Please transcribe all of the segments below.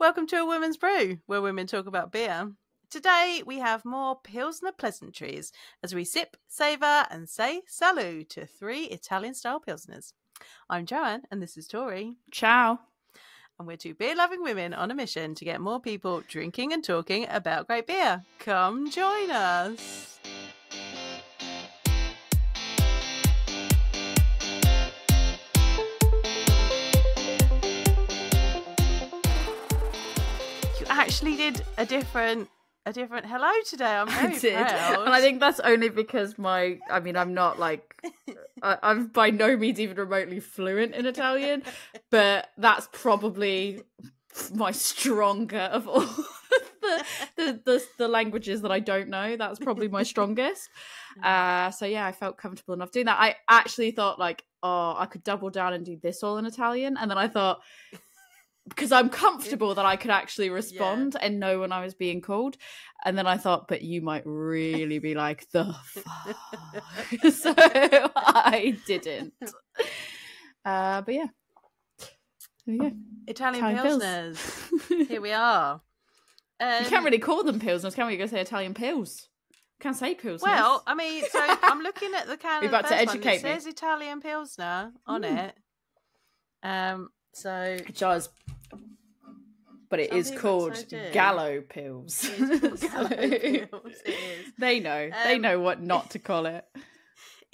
Welcome to A Woman's Brew, where women talk about beer. Today we have more Pilsner pleasantries as we sip, savour and say salut to 3 Italian-style Pilsners. I'm Joanne and this is Tori. Ciao. And we're 2 beer-loving women on a mission to get more people drinking and talking about great beer. Come join us. Actually did a different hello today. I'm very proud. And I think that's only because I'm not I'm by no means even remotely fluent in Italian, but that's probably my stronger of all the languages that I don't know. That's probably my strongest. So yeah, I felt comfortable enough doing that. I actually thought I could double down and do this all in Italian, and then I thought, because I'm comfortable that I could actually respond and know when I was being called. And then I thought, but you might really be like, the fuck. So I didn't. But yeah. There we go. Italian Pilsners. Here we are. You can't really call them Pilsners, can we? You go say Italian Pills. Can't say Pilsners. Well, I mean, so I'm looking at the can. You're about to educate me. It says Italian Pilsner on it. So it does. But it is called Gallo Pills. Gallo Pills. It is. They know. They know what not to call it.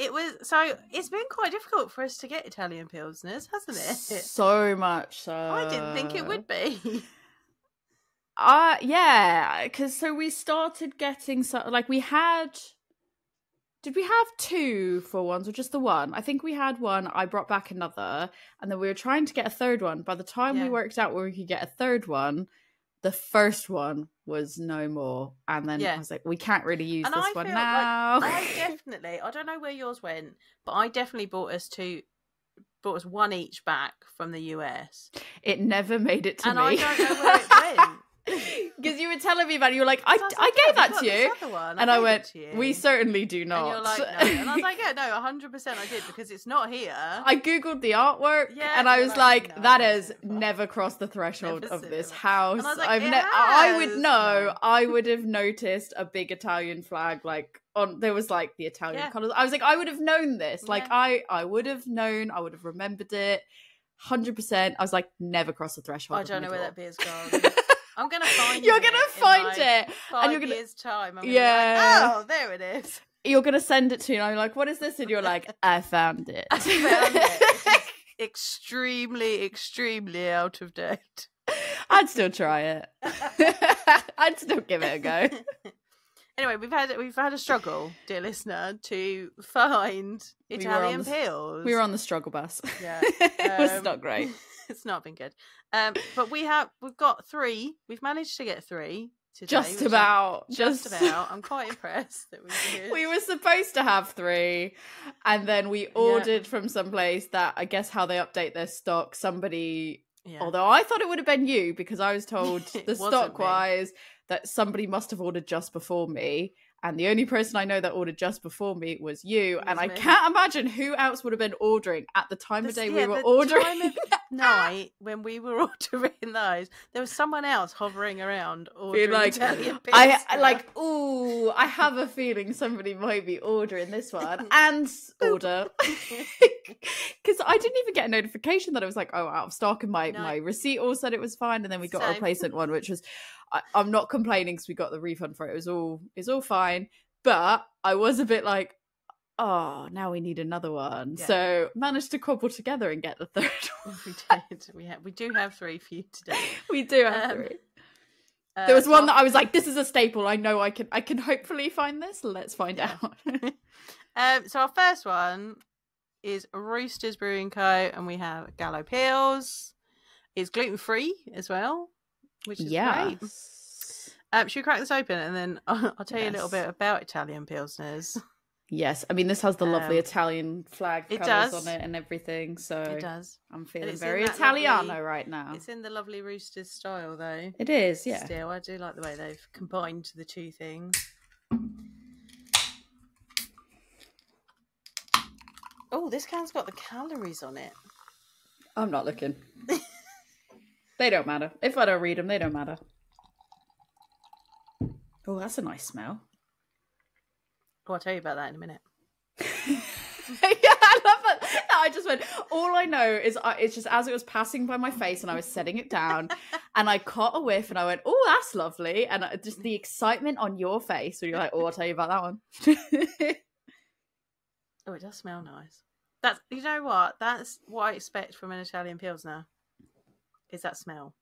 It's been quite difficult for us to get Italian Pilsners, hasn't it? So much so. I didn't think it would be. Yeah, because we started getting did we have 2 for ones or just the one? I think we had one. I brought back another, and then we were trying to get a third one. By the time we worked out where we could get a third one, the first one was no more. And then I was like, we can't really use this one now. I don't know where yours went, but I definitely bought us one each back from the US. It never made it to me. And I don't know where it went. Because you were telling me about it, you were like, I gave that to you. And I went, we certainly do not. And you're like, no. And I was like, yeah, no, 100% I did, because it's not here. I Googled the artwork, and I was like, that has never crossed the threshold of this house. And I was like, I would know. I would have noticed a big Italian flag, there was the Italian colours. I was like, I would have known this. I would have known, I would have remembered it. 100%. I was like, never cross the threshold. I don't know where that beer's gone. I'm going to find You're going to find it. 5 years' time. I'm gonna be like, oh, there it is. You're going to send it to me, and I'm like, what is this? And you're like, I found it. I found it. Extremely, extremely out of date. I'd still try it. I'd still give it a go. Anyway, we've had a struggle, dear listener, to find Italian Pills. We were on the struggle bus. Yeah. It was not great. It's not been good. But we've got 3. We've managed to get 3 today. Just about. I'm quite impressed that we did. We were supposed to have 3, and then we ordered from some place that, I guess how they update their stock, somebody... Yeah. Although I thought it would have been you, because I was told the stock-wise that somebody must have ordered just before me. And the only person I know that ordered just before me was you. And I can't imagine who else would have been ordering at the time of day we were ordering. Time of night when we were ordering those, there was someone else hovering around ordering Italian pizza. I have a feeling somebody might be ordering this one and order. Because I didn't even get a notification that it was out of stock, and my receipt all said it was fine. And then we got a replacement one, which was... I'm not complaining because we got the refund for it. It was all fine. But I was a bit like, oh, now we need another one. Yeah. So managed to cobble together and get the third one. We did. We do have 3 for you today. We do have 3. There was one that I was like, this is a staple. I know I can hopefully find this. Let's find out. So our first one is Roosters Brewing Co. And we have Gallo Pills. It's gluten-free as well, which is great. Should we crack this open, and then I'll tell you a little bit about Italian Pilsners. Yes, I mean, this has the lovely Italian flag colours on it and everything, so it does. I'm feeling very Italiano right now. It's in the lovely Roosters style, though. It is, yeah. Still, I do like the way they've combined the 2 things. Oh, this can's got the calories on it. I'm not looking. They don't matter. If I don't read them, they don't matter. Oh, that's a nice smell. Oh, I'll tell you about that in a minute. Yeah, I love that. I just went, all I know is it's just as it was passing by my face and I was setting it down and I caught a whiff and I went, oh, that's lovely. And just the excitement on your face when you're like, oh, I'll tell you about that one. Oh, it does smell nice. That's, you know what? That's what I expect from an Italian Pilsner. Is that smell.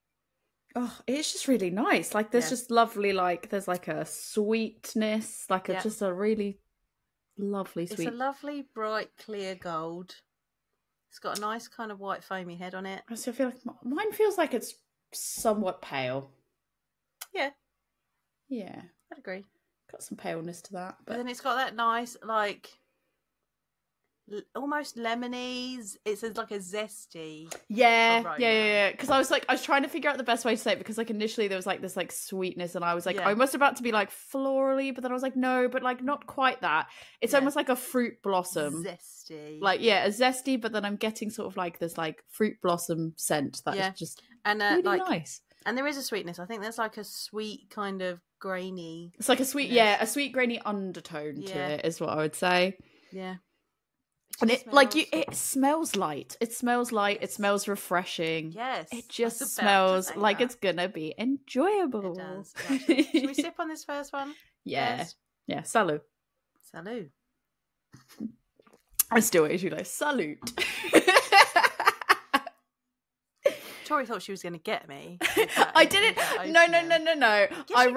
Oh, it's just really nice. Like there's just lovely, like there's like a sweetness, like just a really lovely sweet. It's a lovely, bright, clear gold. It's got a nice kind of white foamy head on it. I still feel like mine feels like it's somewhat pale. Yeah. Yeah. I'd agree. Got some paleness to that. But then it's got that nice, like, almost lemony. It's like a zesty. Yeah. Because I was trying to figure out the best way to say it because like initially there was like this like sweetness and I was like almost about to be like florally, but then I was like no, but like not quite that. It's almost like a fruit blossom. Zesty. Like a zesty, but then I'm getting sort of like this like fruit blossom scent that is just really like, nice. And there is a sweetness. I think there's like a sweet kind of grainy. It's like a sweet grainy undertone to it is what I would say. Yeah. And it smells light. It smells light. It smells refreshing. Yes. It just smells like it's gonna be enjoyable. It does. Should we sip on this first one? Yeah. Yes. Yeah. Salut. Salut. I still hate you like salute. Tori thought she was going to get me. I didn't. No. Yes, I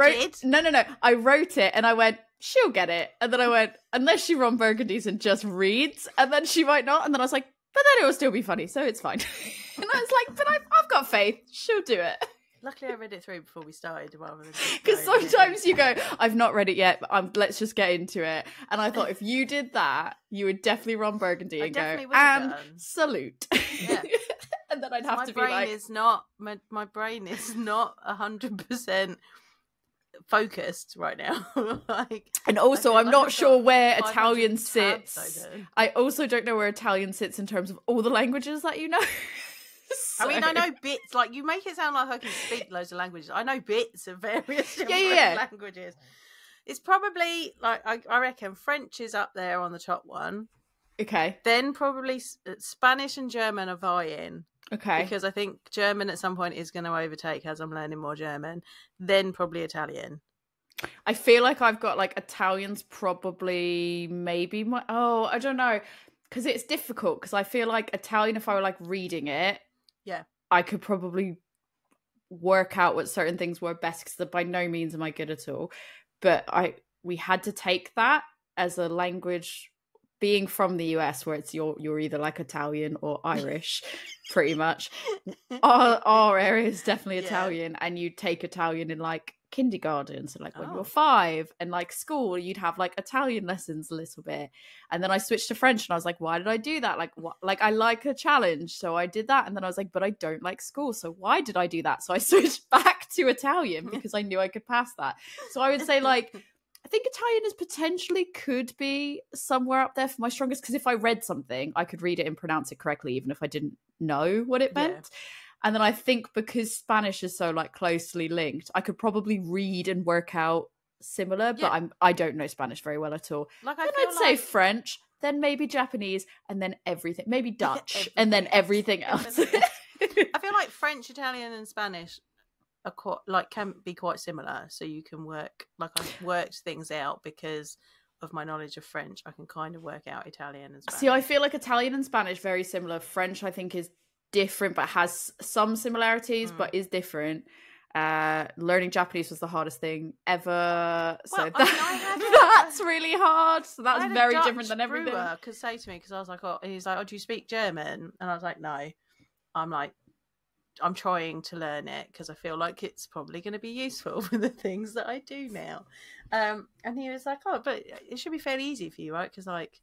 wrote it and I went, she'll get it. And then I went, unless she Ron Burgundies and just reads, and then she might not. And then I was like, but then it will still be funny, so it's fine. And I was like, but I've got faith. She'll do it. Luckily, I read it through before we started. Because sometimes you go, I've not read it yet, but let's just get into it. And I thought if you did that, you would definitely Ron Burgundy and go, and salute. Yeah. And then I'd have to be like, my brain is not 100% focused right now. And also I'm not sure where Italian sits. I also don't know where Italian sits in terms of all the languages that you know. So. I mean, I know bits. Like, you make it sound like I can speak loads of languages. I know bits of various different languages. It's probably, like, I reckon French is up there on the top one. Okay. Then probably Spanish and German are vying. Okay. Because I think German at some point is going to overtake as I'm learning more German. Then probably Italian. I feel like I've got, like, Italian's probably maybe I don't know. Because it's difficult. Because I feel like Italian, if I were, like, reading it, I could probably work out what certain things were best. Because by no means am I good at all. But we had to take that as a language. Being from the US, where it's you're either like Italian or Irish, pretty much. Our area is definitely Italian, and you take Italian in like kindergarten, so like when you were 5, and like school, you'd have like Italian lessons a little bit. And then I switched to French, and I was like, why did I do that? Like, what? Like, I like a challenge, so I did that. And then I was like, but I don't like school, so why did I do that? So I switched back to Italian because I knew I could pass that. So I would say like, I think Italian is potentially could be somewhere up there for my strongest, because if I read something, I could read it and pronounce it correctly, even if I didn't know what it meant. Yeah. And then I think because Spanish is so like closely linked, I could probably read and work out similar, but I don't know Spanish very well at all. Like, then I'd say French, then maybe Japanese, and then everything, maybe Dutch, and then everything else. I feel like French, Italian, and Spanish are quite, like, can be quite similar, so you can work, like, I've worked things out because of my knowledge of French. I can kind of work out Italian and Spanish. See, I feel like Italian and Spanish very similar. French I think is different but has some similarities but is different. Learning Japanese was the hardest thing ever, so that's really hard. So that's very different than everything. Brewer could say to me, because I was like, oh, and he's like, oh, do you speak German? And I was like, no. I'm trying to learn it because I feel like it's probably going to be useful for the things that I do now. And he was like, oh, but it should be fairly easy for you, right? Because like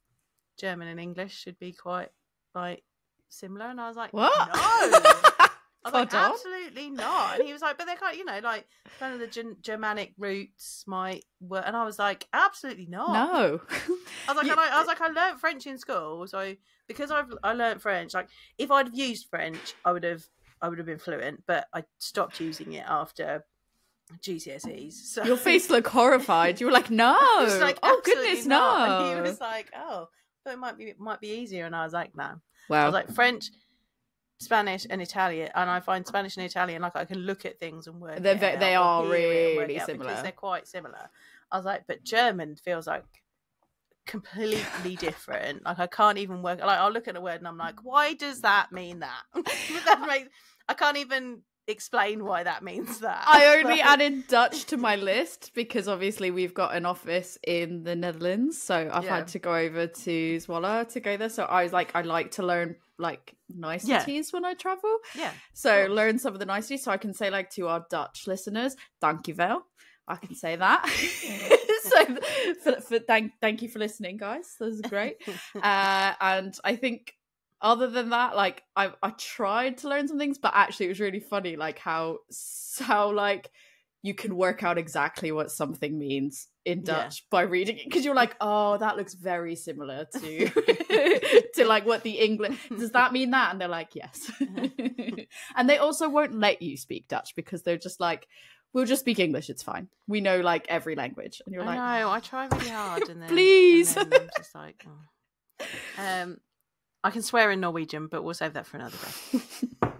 German and English should be quite like similar. And I was like, what? No. I was like, absolutely not. And he was like, but they're kind of, you know, like kind of the Germanic roots might work. And I was like, absolutely not. No. I was like, I learned French in school, so because I learned French, like if I'd have used French, I would have I would have been fluent, but I stopped using it after GCSEs. So your face looked horrified. You were like, no, like, oh goodness, not. no. And he was like, oh, but it might be easier. And I was like, no. Wow. I was like, French, Spanish, and Italian, and I find Spanish and Italian, like, I can look at things and work. They are really similar because they're quite similar. I was like, but German feels like completely different. Like, I can't even work. Like, I'll look at a word and I'm like, why does that mean that? I can't even explain why that means that. I only added Dutch to my list because obviously we've got an office in the Netherlands, so I've had to go over to Zwolle to go there. So I was like, I like to learn like niceties when I travel. Yeah. So learn some of the niceties so I can say like to our Dutch listeners, dankjewel. I can say that. So thank you for listening, guys. This is great. And I think other than that, like I tried to learn some things, but actually it was really funny, like how like you can work out exactly what something means in Dutch by reading it, because you're like, oh, that looks very similar to to like what the English. Does that mean that? And they're like, yes. And they also won't let you speak Dutch because they're just like, we'll just speak English. It's fine. We know like every language, and you're like, no, I try really hard, and then please. And then I'm just like, oh. I can swear in Norwegian, but we'll save that for another day.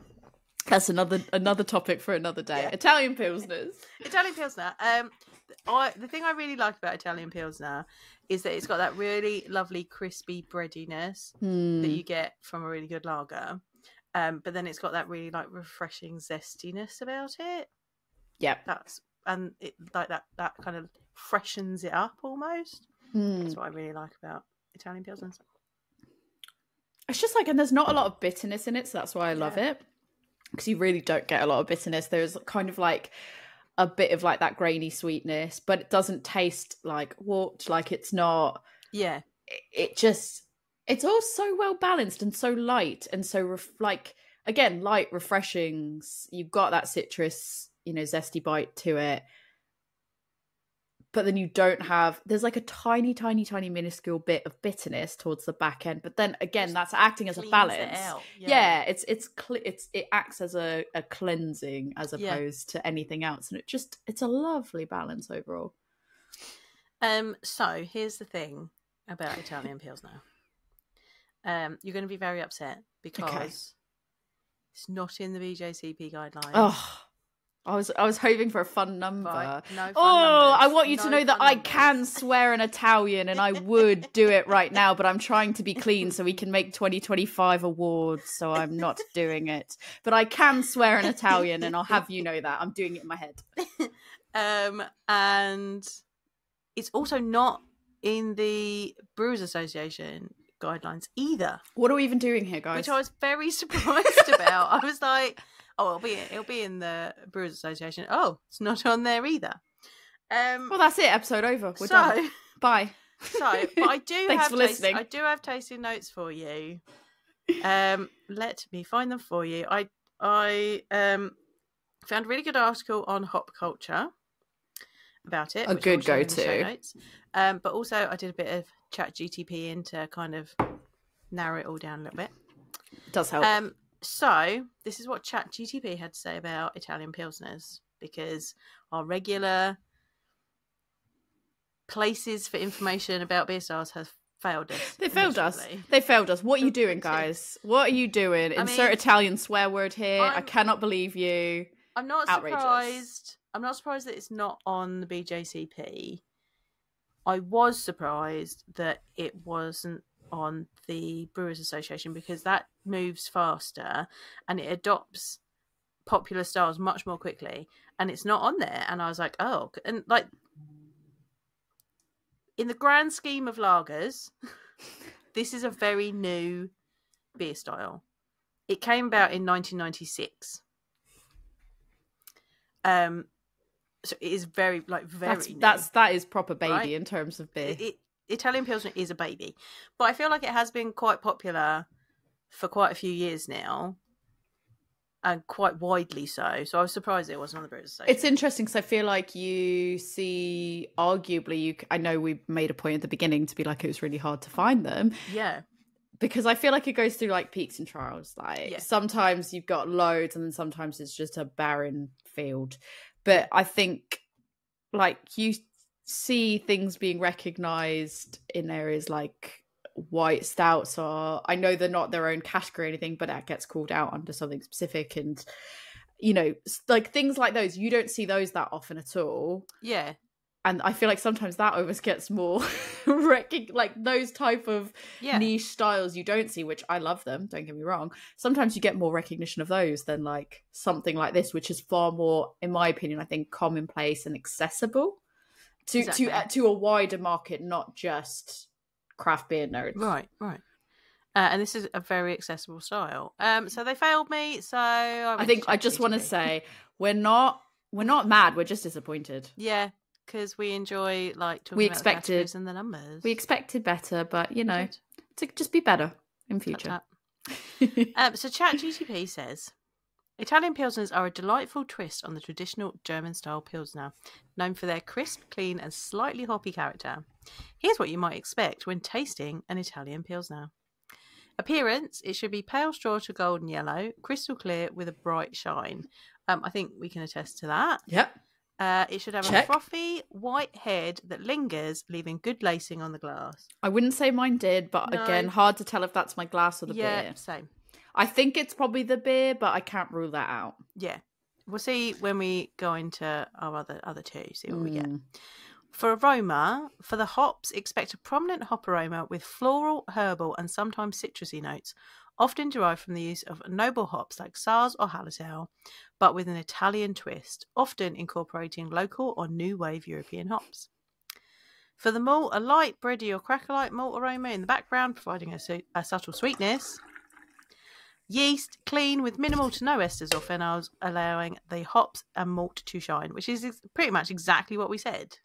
That's another topic for another day. Yeah. Italian Pilsners. Italian Pilsner. The thing I really like about Italian Pilsner is that it's got that really lovely crispy breadiness that you get from a really good lager. But then it's got that really like refreshing zestiness about it. Yeah. It like that kind of freshens it up almost. That's what I really like about Italian Pilsners. It's just like, and there's not a lot of bitterness in it, so that's why I love it. Because you really don't get a lot of bitterness. There's kind of like a bit of like that grainy sweetness, but it doesn't taste like warped. Like it's not. Yeah. It's all so well balanced and so light and so again, light, refreshing. You've got that citrus, zesty bite to it. But then you don't have, there's like a tiny, tiny, tiny minuscule bit of bitterness towards the back end. But then again, that's acting as a balance. It acts as a cleansing as opposed to anything else. And it's a lovely balance overall. So here's the thing about Italian Pilsner. You're going to be very upset because it's not in the BJCP guidelines. Oh. I was hoping for a fun number. Right. No fun numbers. I want you to know that I can swear in Italian and I would do it right now, but I'm trying to be clean so we can make 2025 awards, so I'm not doing it. But I can swear in Italian, and I'll have you know that. I'm doing it in my head. And it's also not in the Brewers Association guidelines either. What are we even doing here, guys? Which I was very surprised about. I was like, oh, it'll be in the Brewers Association. Oh, it's not on there either. Well, that's it. Episode over. We're done. Bye. But I do Thanks for listening. I do have tasting notes for you. Let me find them for you. I found a really good article on hop culture about it. A good go-to. But also I did a bit of Chat GTP in to kind of narrow it all down a little bit. It does help. So this is what Chat GTP had to say about Italian Pilsners, because our regular places for information about beer styles have failed us. They failed us. What are you doing, guys? What are you doing? Insert Italian swear word here. I cannot believe you. I'm not surprised. I'm not surprised that it's not on the BJCP. I was surprised that it wasn't on the Brewers Association, because that moves faster and it adopts popular styles much more quickly, and it's not on there. And I was like, oh, and like in the grand scheme of lagers, this is a very new beer style. It came about in 1996. So it is very new. That is proper baby, right? In terms of beer. Italian Pilsner is a baby, but I feel like it has been quite popular for quite a few years now, and quite widely so. So I was surprised it wasn't on the Brewers Association. It's interesting because I feel like you see, arguably, I know we made a point at the beginning to be like it was really hard to find them. Yeah. because I feel like it goes through like peaks and trials. Like sometimes you've got loads and then sometimes it's just a barren field. But I think like you see things being recognized in areas like white stouts are, I know they're not their own category or anything, but that gets called out under something specific. And, you know, like things like those, you don't see those that often at all. Yeah. And I feel like sometimes that always gets more like those type of niche styles you don't see, which I love them, don't get me wrong. Sometimes you get more recognition of those than like something like this, which is far more, in my opinion, I think commonplace and accessible to a wider market, not just craft beer nerds. Right. And this is a very accessible style. So they failed me. So I think I just want to say we're not mad. We're just disappointed. Yeah. Because we enjoy like talking about the categories and the numbers. We expected better, but you know, to just be better in future. So Chat GTP says, Italian Pilsners are a delightful twist on the traditional German-style Pilsner, known for their crisp, clean and slightly hoppy character. Here's what you might expect when tasting an Italian Pilsner. Appearance, it should be pale straw to golden yellow, crystal clear with a bright shine. I think we can attest to that. Yep. It should have a frothy white head that lingers, leaving good lacing on the glass. I wouldn't say mine did, but again, hard to tell if that's my glass or the beer. Yeah, same. I think it's probably the beer, but I can't rule that out. Yeah. We'll see when we go into our other two, see what we get. For aroma, for the hops, expect a prominent hop aroma with floral, herbal and sometimes citrusy notes, often derived from the use of noble hops like Sars or Hallertau, but with an Italian twist, often incorporating local or new wave European hops. For the malt, a light, bready or cracker-like malt aroma in the background, providing a subtle sweetness. Yeast, clean with minimal to no esters or phenols, allowing the hops and malt to shine, which is pretty much exactly what we said.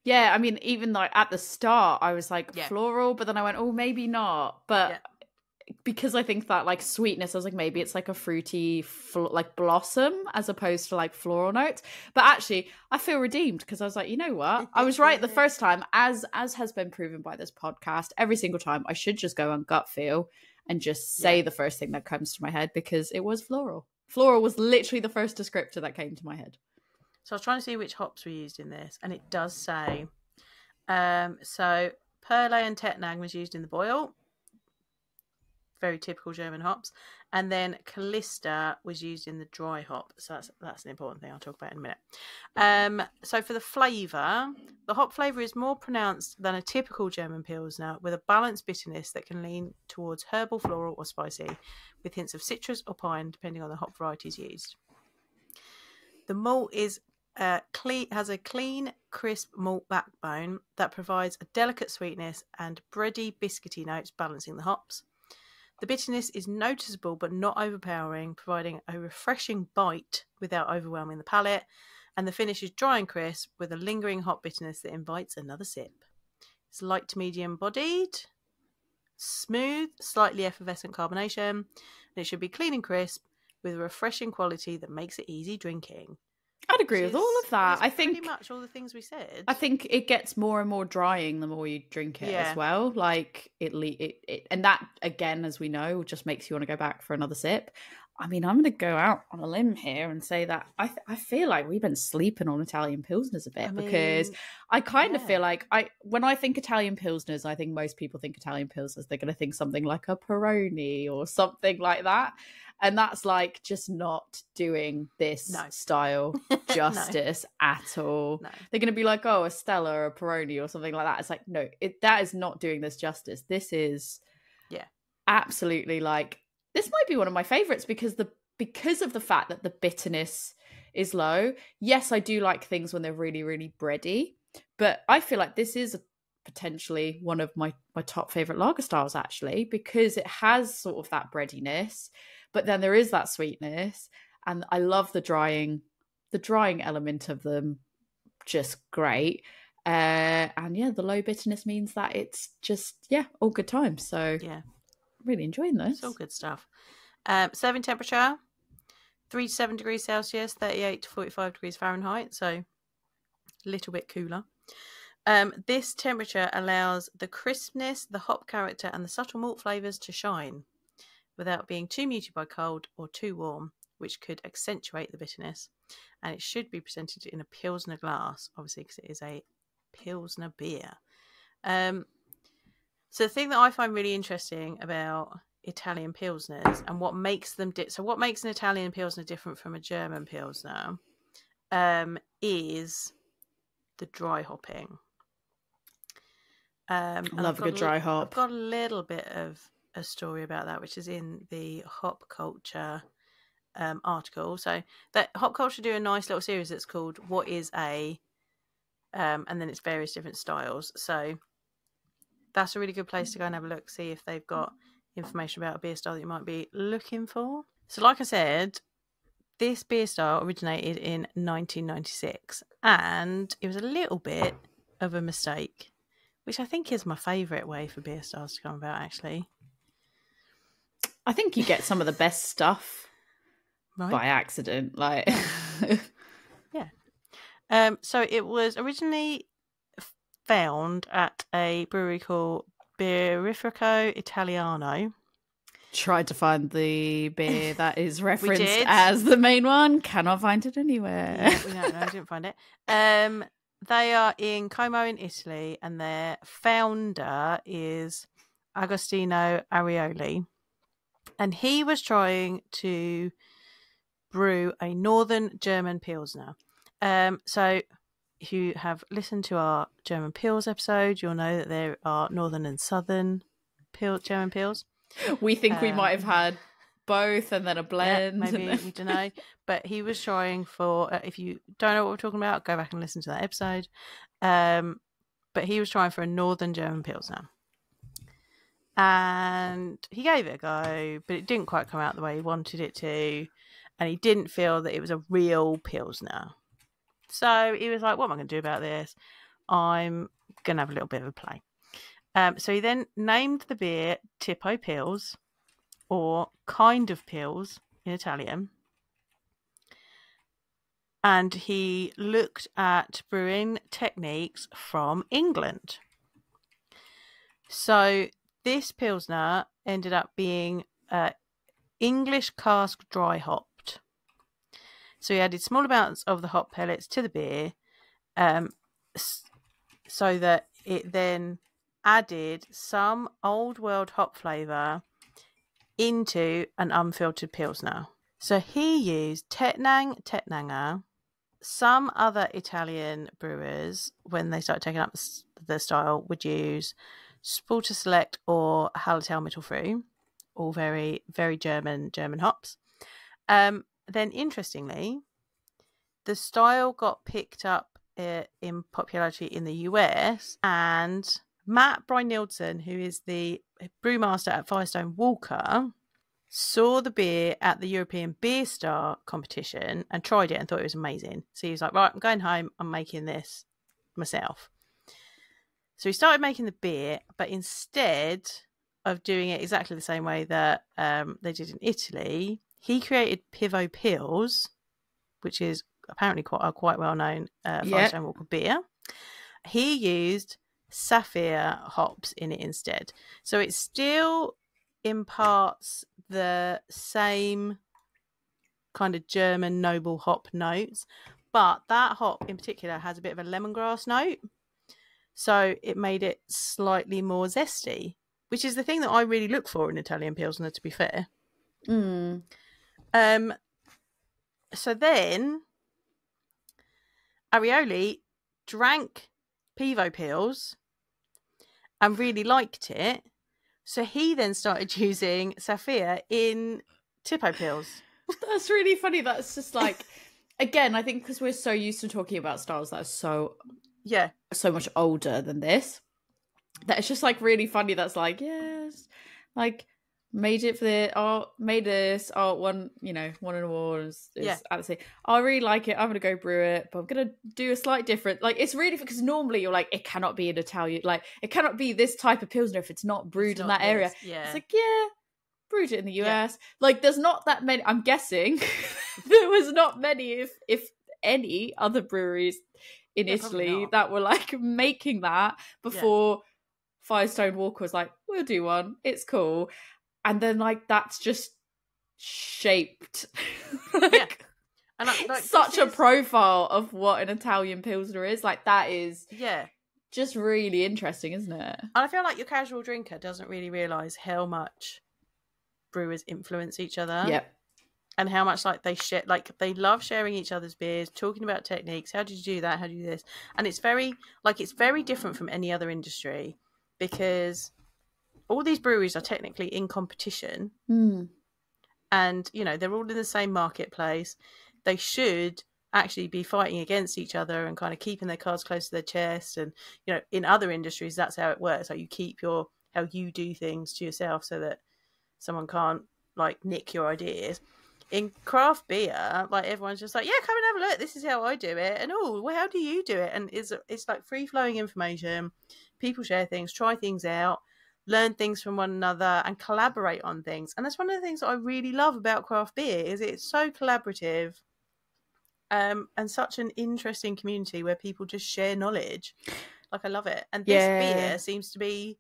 Yeah, I mean, even like at the start, I was like floral, but then I went, oh, maybe not. But because I think that like sweetness, I was like, maybe it's like a fruity like blossom as opposed to like floral notes. But actually, I feel redeemed because I was like, you know what? I was right the first time, as has been proven by this podcast. Every single time, I should just go on gut feel and just say the first thing that comes to my head because it was floral. Floral was literally the first descriptor that came to my head. So I was trying to see which hops were used in this, and it does say, so Perle and Tettnang was used in the boil, very typical German hops, and then Callista was used in the dry hop. So that's an important thing I'll talk about in a minute. So for the flavour, the hop flavour is more pronounced than a typical German Pilsner, with a balanced bitterness that can lean towards herbal, floral or spicy, with hints of citrus or pine, depending on the hop varieties used. The malt is has a clean, crisp malt backbone that provides a delicate sweetness and bready, biscuity notes balancing the hops. The bitterness is noticeable but not overpowering, providing a refreshing bite without overwhelming the palate, and the finish is dry and crisp with a lingering hop bitterness that invites another sip. It's light to medium bodied, smooth, slightly effervescent carbonation, and it should be clean and crisp with a refreshing quality that makes it easy drinking. I'd agree with all of that. I think pretty much all the things we said. I think it gets more and more drying the more you drink it as well. Like it, and that again, as we know, just makes you want to go back for another sip. I mean, I'm going to go out on a limb here and say that I feel like we've been sleeping on Italian Pilsners a bit because I kind of feel like when I think Italian Pilsners, I think most people think Italian Pilsners, they're going to think something like a Peroni or something like that. And that's like just not doing this style justice at all. No. They're going to be like, oh, a Stella or a Peroni or something like that. It's like, no, that is not doing this justice. This is absolutely like, this might be one of my favorites because of the fact that the bitterness is low. Yes, I do like things when they're really, really bready, but I feel like this is potentially one of my top favorite lager styles actually, because it has sort of that breadiness, but then there is that sweetness, and I love the drying element of them, just great. And the low bitterness means that it's just all good times. So really enjoying this. It's all good stuff. Serving temperature 3 to 7 degrees Celsius, 38 to 45 degrees Fahrenheit, so a little bit cooler. This temperature allows the crispness, the hop character, and the subtle malt flavours to shine without being too muted by cold or too warm, which could accentuate the bitterness. And it should be presented in a Pilsner glass, obviously, because it is a Pilsner beer. So the thing that I find really interesting about Italian Pilsners and what makes them... So what makes an Italian Pilsner different from a German Pilsner is the dry hopping. Love a good dry hop. I've got a little bit of a story about that, which is in the Hop Culture article. So that Hop Culture do a nice little series that's called What is a... and then it's various different styles. So that's a really good place to go and have a look, see if they've got information about a beer style that you might be looking for. So like I said, this beer style originated in 1996, and it was a little bit of a mistake, which I think is my favourite way for beer styles to come about, actually. I think you get some of the best stuff by accident. Like, yeah. So it was originally found at a brewery called Birrificio Italiano. Tried to find the beer that is referenced as the main one. Cannot find it anywhere. Yeah, no, I didn't find it. They are in Como in Italy, and their founder is Agostino Arioli. And he was trying to brew a Northern German Pilsner. So if you have listened to our German Pils episode, you'll know that there are Northern and Southern German Pils. We think we might have had both and then a blend. Yeah, maybe, we don't know. But he was trying for, if you don't know what we're talking about, go back and listen to that episode. But he was trying for a Northern German Pilsner. And he gave it a go, but it didn't quite come out the way he wanted it to. And he didn't feel that it was a real Pilsner. So he was like, what am I going to do about this? I'm going to have a little bit of a play. So he then named the beer Tipo Pils, or kind of Pils in Italian. And he looked at brewing techniques from England. So this Pilsner ended up being English cask dry hopped. So he added small amounts of the hop pellets to the beer, so that it then added some old world hop flavour into an unfiltered Pilsner. So he used Tettnanger. Some other Italian brewers, when they started taking up the style, would use Spalter Select or Hallertau Mittelfrüh, all very, very German hops. Then, interestingly, the style got picked up in popularity in the US, and Matt Brynildsen, who is the brewmaster at Firestone Walker, saw the beer at the European Beer Star competition and tried it and thought it was amazing. So he was like, right, I'm going home, I'm making this myself. So he started making the beer, but instead of doing it exactly the same way that they did in Italy, he created Pivo Pils, which is apparently quite well-known Firestone Walker beer. He used Sapphire hops in it instead. So it still imparts the same kind of German noble hop notes, but that hop in particular has a bit of a lemongrass note. So it made it slightly more zesty, which is the thing that I really look for in Italian Pilsner, to be fair. So then Arioli drank Pivo Pils and really liked it. So he then started using Sapphire in Tipo Pils. That's really funny. That's just like, again, I think because we're so used to talking about styles that are so much older than this, that it's just like really funny. That's like, yes, like made it for the art, made this art, won an award. I really like it. I'm gonna go brew it, but I'm gonna do a slight different. Like, it's really, because normally you're like, it cannot be an Italian, like it cannot be this type of Pilsner if it's not brewed in that area. It's like, brewed it in the US. Like, there's not that many. I'm guessing there was not many. If any other breweries in Italy that were like making that before Firestone Walker was like, we'll do one, it's cool. And then like that's just shaped like, and like, such a profile of what an Italian Pilsner is. Like that is just really interesting, isn't it? And I feel like your casual drinker doesn't really realise how much brewers influence each other. Yeah. And how much like they share, like they love sharing each other's beers, talking about techniques. How did you do that? How do you do this? And it's very different from any other industry because all these breweries are technically in competition. And, you know, they're all in the same marketplace. They should actually be fighting against each other and kind of keeping their cards close to their chest. And, you know, in other industries, that's how it works. Like you keep how you do things to yourself so that someone can't like nick your ideas. In craft beer, like everyone's just like, yeah, come and have a look. This is how I do it. And well, how do you do it? And it's like free flowing information. People share things, try things out, learn things from one another, and collaborate on things. And that's one of the things that I really love about craft beer is it's so collaborative, and such an interesting community where people just share knowledge. Like I love it. And this beer seems to be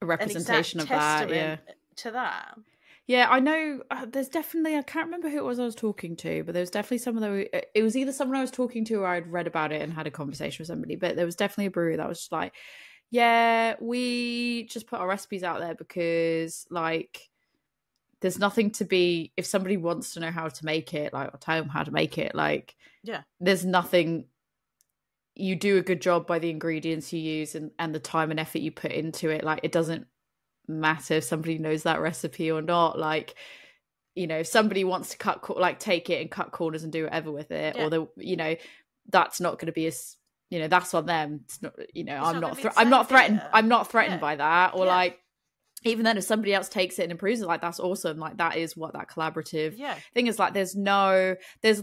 a representation of that. To that. Yeah, I know there's definitely, I can't remember who it was I was talking to, but there was definitely someone it was either someone I was talking to or I'd read about it and had a conversation with somebody, but there was definitely a brewery that was just like, yeah, we just put our recipes out there because like there's nothing to be, if somebody wants to know how to make it, like I'll tell them how to make it. Like, there's nothing, you do a good job by the ingredients you use and the time and effort you put into it. Like it doesn't matter if somebody knows that recipe or not. Like, you know, if somebody wants to take it and cut corners and do whatever with it, or you know, that's not going to be as, you know, that's on them. It's not, you know, I'm not threatened by that. Or like, even then if somebody else takes it and improves it, like that's awesome. Like that is what that collaborative thing is. Like there's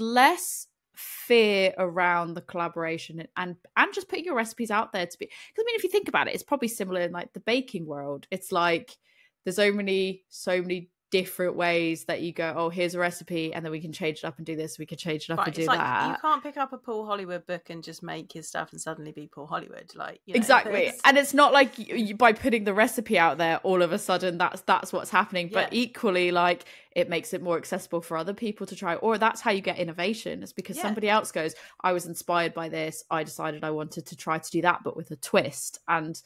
less fear around the collaboration and just putting your recipes out there to be, because I mean if you think about it, it's probably similar in like the baking world. It's like there's so many different ways that you go, oh, here's a recipe and then we can change it up and do this, we can change it up and do like, that. You can't pick up a Paul Hollywood book and just make his stuff and suddenly be Paul Hollywood, like, you know, exactly. And it's not like by putting the recipe out there all of a sudden that's what's happening, but equally like it makes it more accessible for other people to try, or that's how you get innovation. It's because somebody else goes, I was inspired by this, I decided I wanted to try to do that but with a twist. And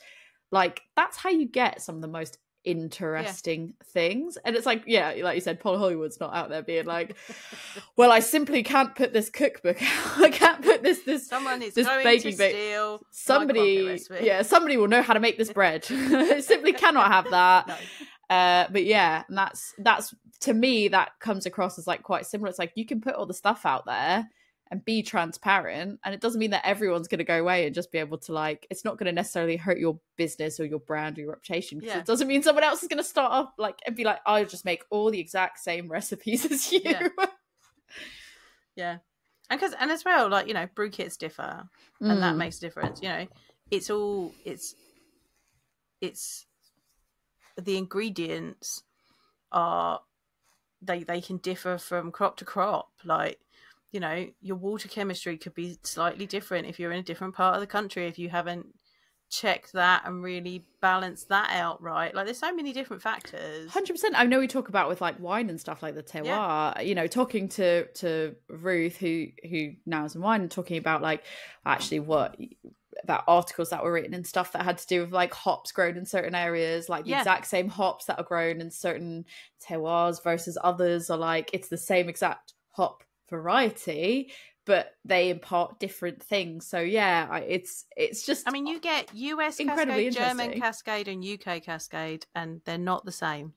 like that's how you get some of the most interesting things. And it's like, like you said, Paul Hollywood's not out there being like, well, I simply can't put this cookbook out. I can't put this someone is this going baking to steal somebody somebody will know how to make this bread. It simply cannot have that. No. But yeah, and that's to me that comes across as like quite similar. It's like you can put all the stuff out there and be transparent, and it doesn't mean that everyone's going to go away and just be able to like, it's not going to necessarily hurt your business or your brand or your reputation, because it doesn't mean someone else is going to start up like and be like, I'll just make all the exact same recipes as you. And as well, like, you know, brew kits differ and that makes a difference. You know, it's the ingredients are they can differ from crop to crop. Like, you know, your water chemistry could be slightly different if you're in a different part of the country, if you haven't checked that and really balanced that out right. Like, there's so many different factors. 100%. I know we talk about with like wine and stuff like the terroir, you know, talking to Ruth, who now is in wine, and talking about like actually about articles that were written and stuff that had to do with like hops grown in certain areas, like the exact same hops that are grown in certain terroirs versus others, or like it's the same exact hop variety but they impart different things. So it's just, I mean, you get US Cascade, German Cascade and UK Cascade, and they're not the same.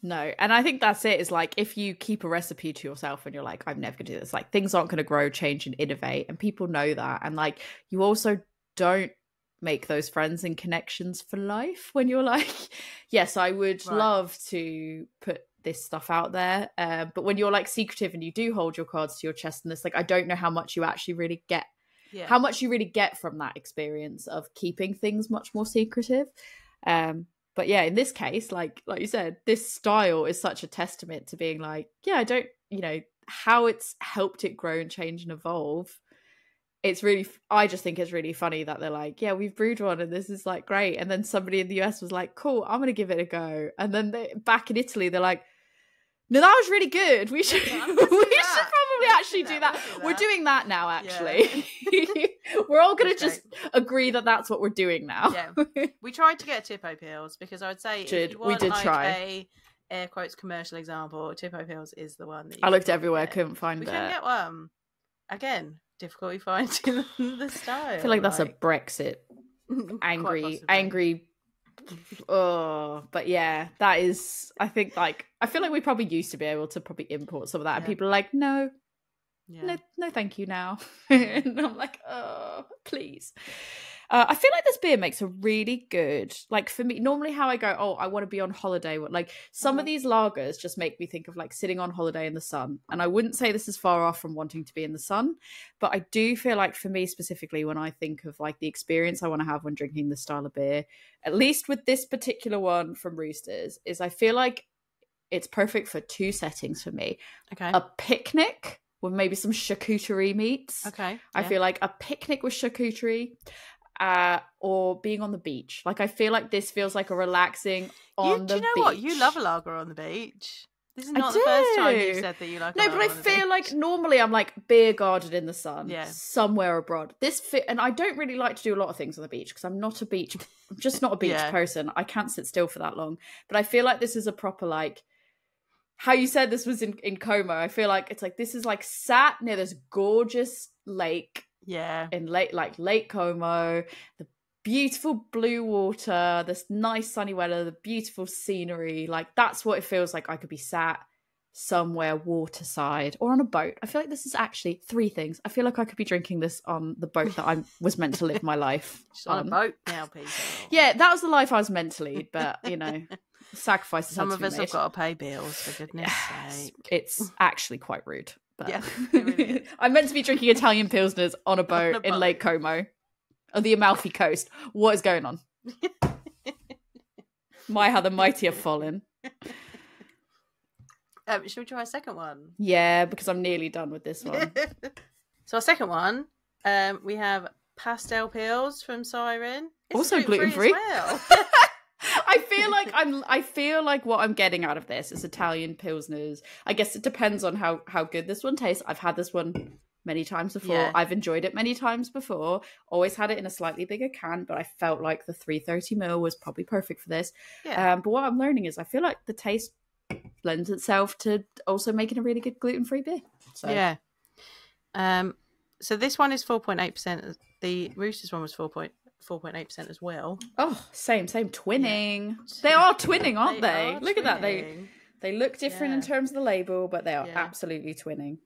No, and I think that's it, is like if you keep a recipe to yourself and you're like, I'm never gonna do this, like things aren't gonna grow, change and innovate, and people know that. And like you also don't make those friends and connections for life when you're like, yes, I would love to put this stuff out there, but when you're like secretive and you do hold your cards to your chest, and it's like, I don't know how much you actually really get, how much you really get from that experience of keeping things much more secretive. But yeah, in this case, like you said, this style is such a testament to being like, I don't, how it's helped it grow and change and evolve. I just think it's really funny that they're like, yeah, we've brewed one and this is like great. And then somebody in the US was like, cool, I'm going to give it a go. And then back in Italy, they're like, no, that was really good. We should probably actually do that. We're doing that now, actually. Yeah. We're all going to just agree that that's what we're doing now. Yeah. We tried to get Tipo Peels because I would say if you want a air quotes commercial example, Tipo Peels is the one that I looked everywhere, couldn't find it. We couldn't get one. Again, difficulty finding the style. I feel like that's a Brexit angry but yeah, that is, I think, like, I feel like we probably used to be able to probably import some of that and people are like, no thank you now. And I'm like, oh, please. I feel like this beer makes a really good, like, for me, normally how I go, oh, I want to be on holiday. Like, some of these lagers just make me think of, like, sitting on holiday in the sun. And I wouldn't say this is far off from wanting to be in the sun. But I do feel like, for me specifically, when I think of, like, the experience I want to have when drinking this style of beer, at least with this particular one from Roosters, is I feel like it's perfect for two settings for me. Okay. A picnic with maybe some charcuterie meats. Okay. I feel like a picnic with charcuterie. Or being on the beach. Like, I feel like this feels like a relaxing on the beach. Do you know what? You love a lager on the beach. This is not the first time you said that you like a lager on the beach. No, but I feel like normally I'm like beer guarded in the sun, somewhere abroad. And I don't really like to do a lot of things on the beach because I'm just not a beach person. I can't sit still for that long. But I feel like this is a proper, like, how you said this was in Como. I feel like it's like, this is like sat near this gorgeous lake. Yeah. In Lake Como, the beautiful blue water, this nice sunny weather, the beautiful scenery. Like, that's what it feels like. I could be sat somewhere waterside or on a boat. I feel like this is actually three things. I feel like I could be drinking this on the boat that I was meant to live my life on a boat now, people. Yeah, that was the life I was meant to lead, but, you know, sacrifices Some of us have got to pay bills, for goodness sake. It's actually quite rude. But yeah, it really is. I'm meant to be drinking Italian Pilsners on a boat in Lake Como on the Amalfi Coast. What is going on? How the mighty have fallen. Should we try a second one? Yeah, because I'm nearly done with this one. So our second one, we have Pastel Peels from Siren. It's also gluten-free. Well. I feel like what I'm getting out of this is Italian Pilsners. I guess it depends on how good this one tastes. I've had this one many times before. Yeah. I've enjoyed it many times before. Always had it in a slightly bigger can, but I felt like the 330ml was probably perfect for this. Yeah. But what I'm learning is I feel like the taste lends itself to also making a really good gluten-free beer. So. Yeah. So this one is 4.8%. The Roosters one was 4.8% as well. Oh, same twinning. Yeah. They are twinning, aren't they? Look at that. They look different in terms of the label, but they are absolutely twinning.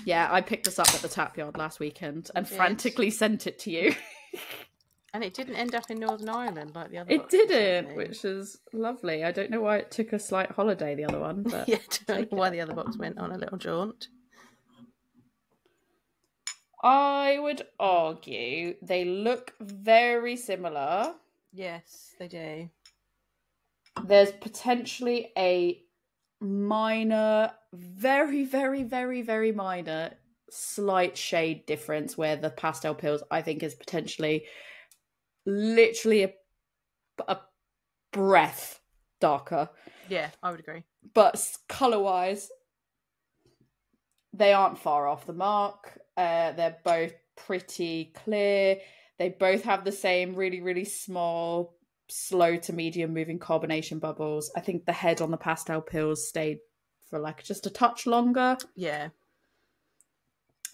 Yeah, I picked this up at the tap yard last weekend and frantically sent it to you. And it didn't end up in Northern Ireland like the other It didn't, which is lovely. I don't know why it took a slight holiday, the other one. But yeah, I don't know why the other box went on a little jaunt. I would argue they look very similar. Yes, they do. There's potentially a minor, very, very, very, very minor, slight shade difference where the Pastel Pills, I think, is potentially literally a breath darker. Yeah, I would agree. But colour-wise, they aren't far off the mark. They're both pretty clear. They both have the same really, really small, slow to medium moving carbonation bubbles. I think the head on the Pastel Pills stayed for like just a touch longer. Yeah.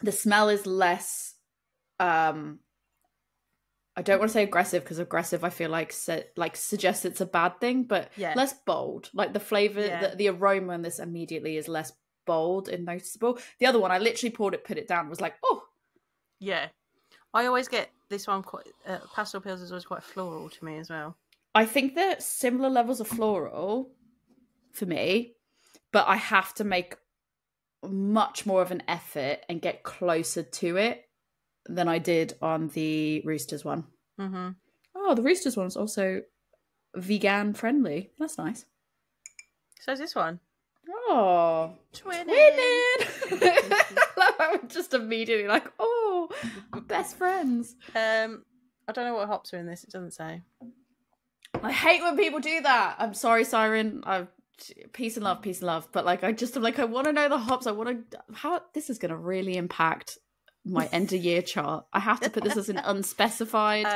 The smell is less, I don't want to say aggressive because aggressive I feel like suggests it's a bad thing, but less bold. Like the flavour, the aroma in this immediately is less bold and noticeable. The other one, I literally put it down and was like, oh. Yeah. I always get this one quite, Pastel Pills is always quite floral to me as well. I think they're similar levels of floral for me, but I have to make much more of an effort and get closer to it than I did on the Roosters one. Mm-hmm. Oh, the Roosters one's also vegan friendly. That's nice. So is this one. Oh, twinning! I'm just immediately like, oh, best friends. I don't know what hops are in this. It doesn't say. I hate when people do that. I'm sorry, Siren. Peace and love. But like, I want to know the hops. How this is going to really impact my end of year chart. I have to put this as an unspecified.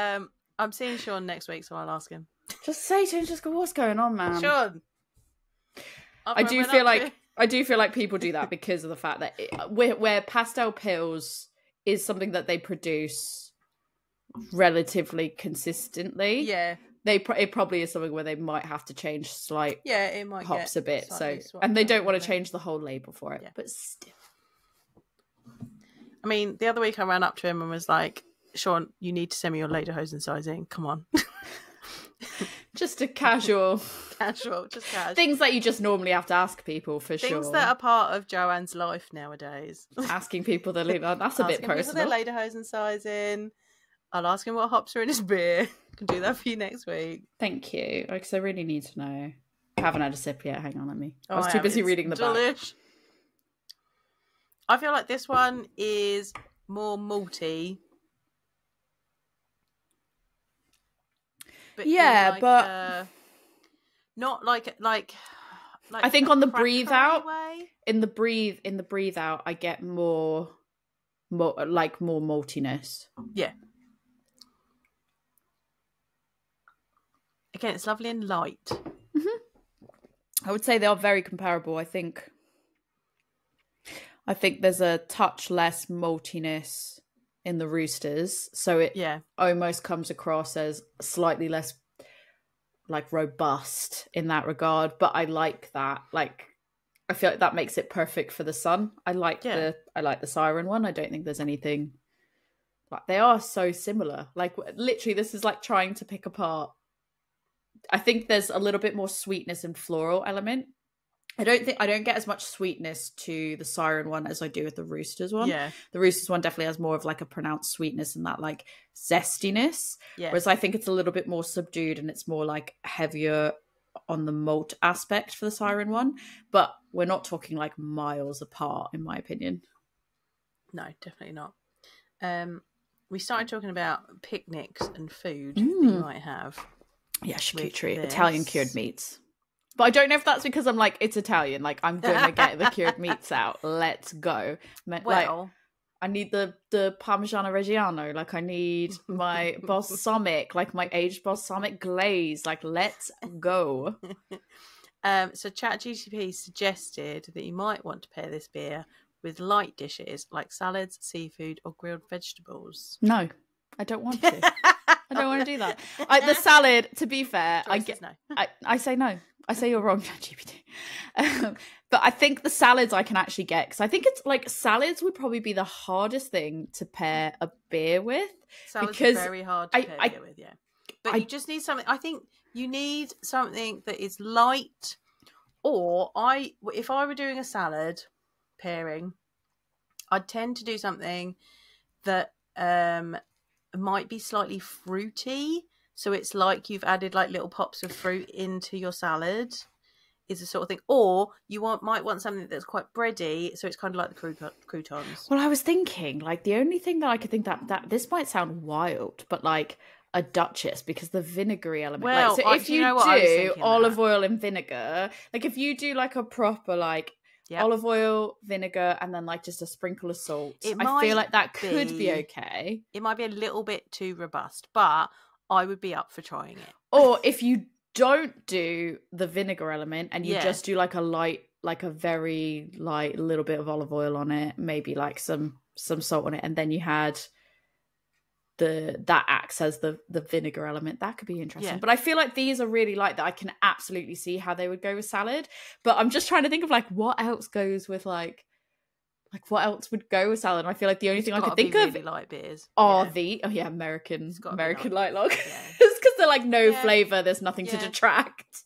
I'm seeing Sean next week, so I'll ask him. Just say to him, just go, what's going on, man? Sean. I do feel like people do that because of the fact that where Pastel pills is something that they produce relatively consistently. Yeah. It probably is something where they might have to change it might hops a bit. So, and they don't want to change the whole label for it. Yeah. But still. I mean, the other week I ran up to him and was like, Sean, you need to send me your lederhosen sizing. Come on. Just a casual. Just casual. Things that you just normally have to ask people for sure. Things that are part of Joanne's life nowadays. Asking people their that's a bit personal. Asking people their lederhosen sizing. I'll ask him what hops are in his beer. I can do that for you next week. Thank you. Because I really need to know. I haven't had a sip yet. Hang on, let me. I was too busy reading the back. I feel like this one is more malty. But but not like I think on the breathe out way. in the breathe out I get more maltiness. Yeah. Again, it's lovely and light. Mm-hmm. I would say they are very comparable. I think there's a touch less maltiness in the Roosters, so it almost comes across as slightly less like robust in that regard. But I like that. Like, I feel like that makes it perfect for the sun. I like the Siren one. I don't think there's anything like, they are so similar. Like, literally, this is like trying to pick apart. I think there's a little bit more sweetness and floral element. I don't get as much sweetness to the Siren one as I do with the Roosters one. Yeah. The Roosters one definitely has more of like a pronounced sweetness and that like zestiness. Yeah. Whereas I think it's a little bit more subdued and it's more like heavier on the malt aspect for the Siren one. But we're not talking like miles apart, in my opinion. No, definitely not. We started talking about picnics and food that you might have. Yeah, charcuterie, Italian cured meats. But I don't know if that's because I'm like, it's Italian. Like, I'm going to get the cured meats out. Let's go. Like, I need the Parmigiano Reggiano. Like, I need my balsamic, like my aged balsamic glaze. Like, let's go. So Chat GTP suggested that you might want to pair this beer with light dishes like salads, seafood, or grilled vegetables. No, I don't want to. I don't want to do that. The salad, to be fair, I say no. I say you're wrong, ChatGPT. But I think the salads I can actually get, because I think it's like salads would probably be the hardest thing to pair a beer with. Salads are very hard to pair beer with, yeah. But you just need something. I think you need something that is light. Or if I were doing a salad pairing, I'd tend to do something that might be slightly fruity. So it's like you've added like little pops of fruit into your salad is the sort of thing. Or you might want something that's quite bready. So it's kind of like the croutons. Well, I was thinking like the only thing that I could think that this might sound wild, but like a Duchess, because the vinegary element. Well, like, so if you do olive oil and vinegar, like if you do like a proper like olive oil, vinegar, and then like just a sprinkle of salt, I feel like that could be okay. It might be a little bit too robust, but I would be up for trying it. Or if you don't do the vinegar element and you just do like a light, like a very light little bit of olive oil on it, maybe like some salt on it, and then you had that acts as the vinegar element, that could be interesting. Yeah. But I feel like these are really light that I can absolutely see how they would go with salad. But I'm just trying to think of like what else goes with like what else would go with salad? And I feel like the only thing I could think of really light beers are American light log. Yeah. It's because they're like no flavour, there's nothing to detract.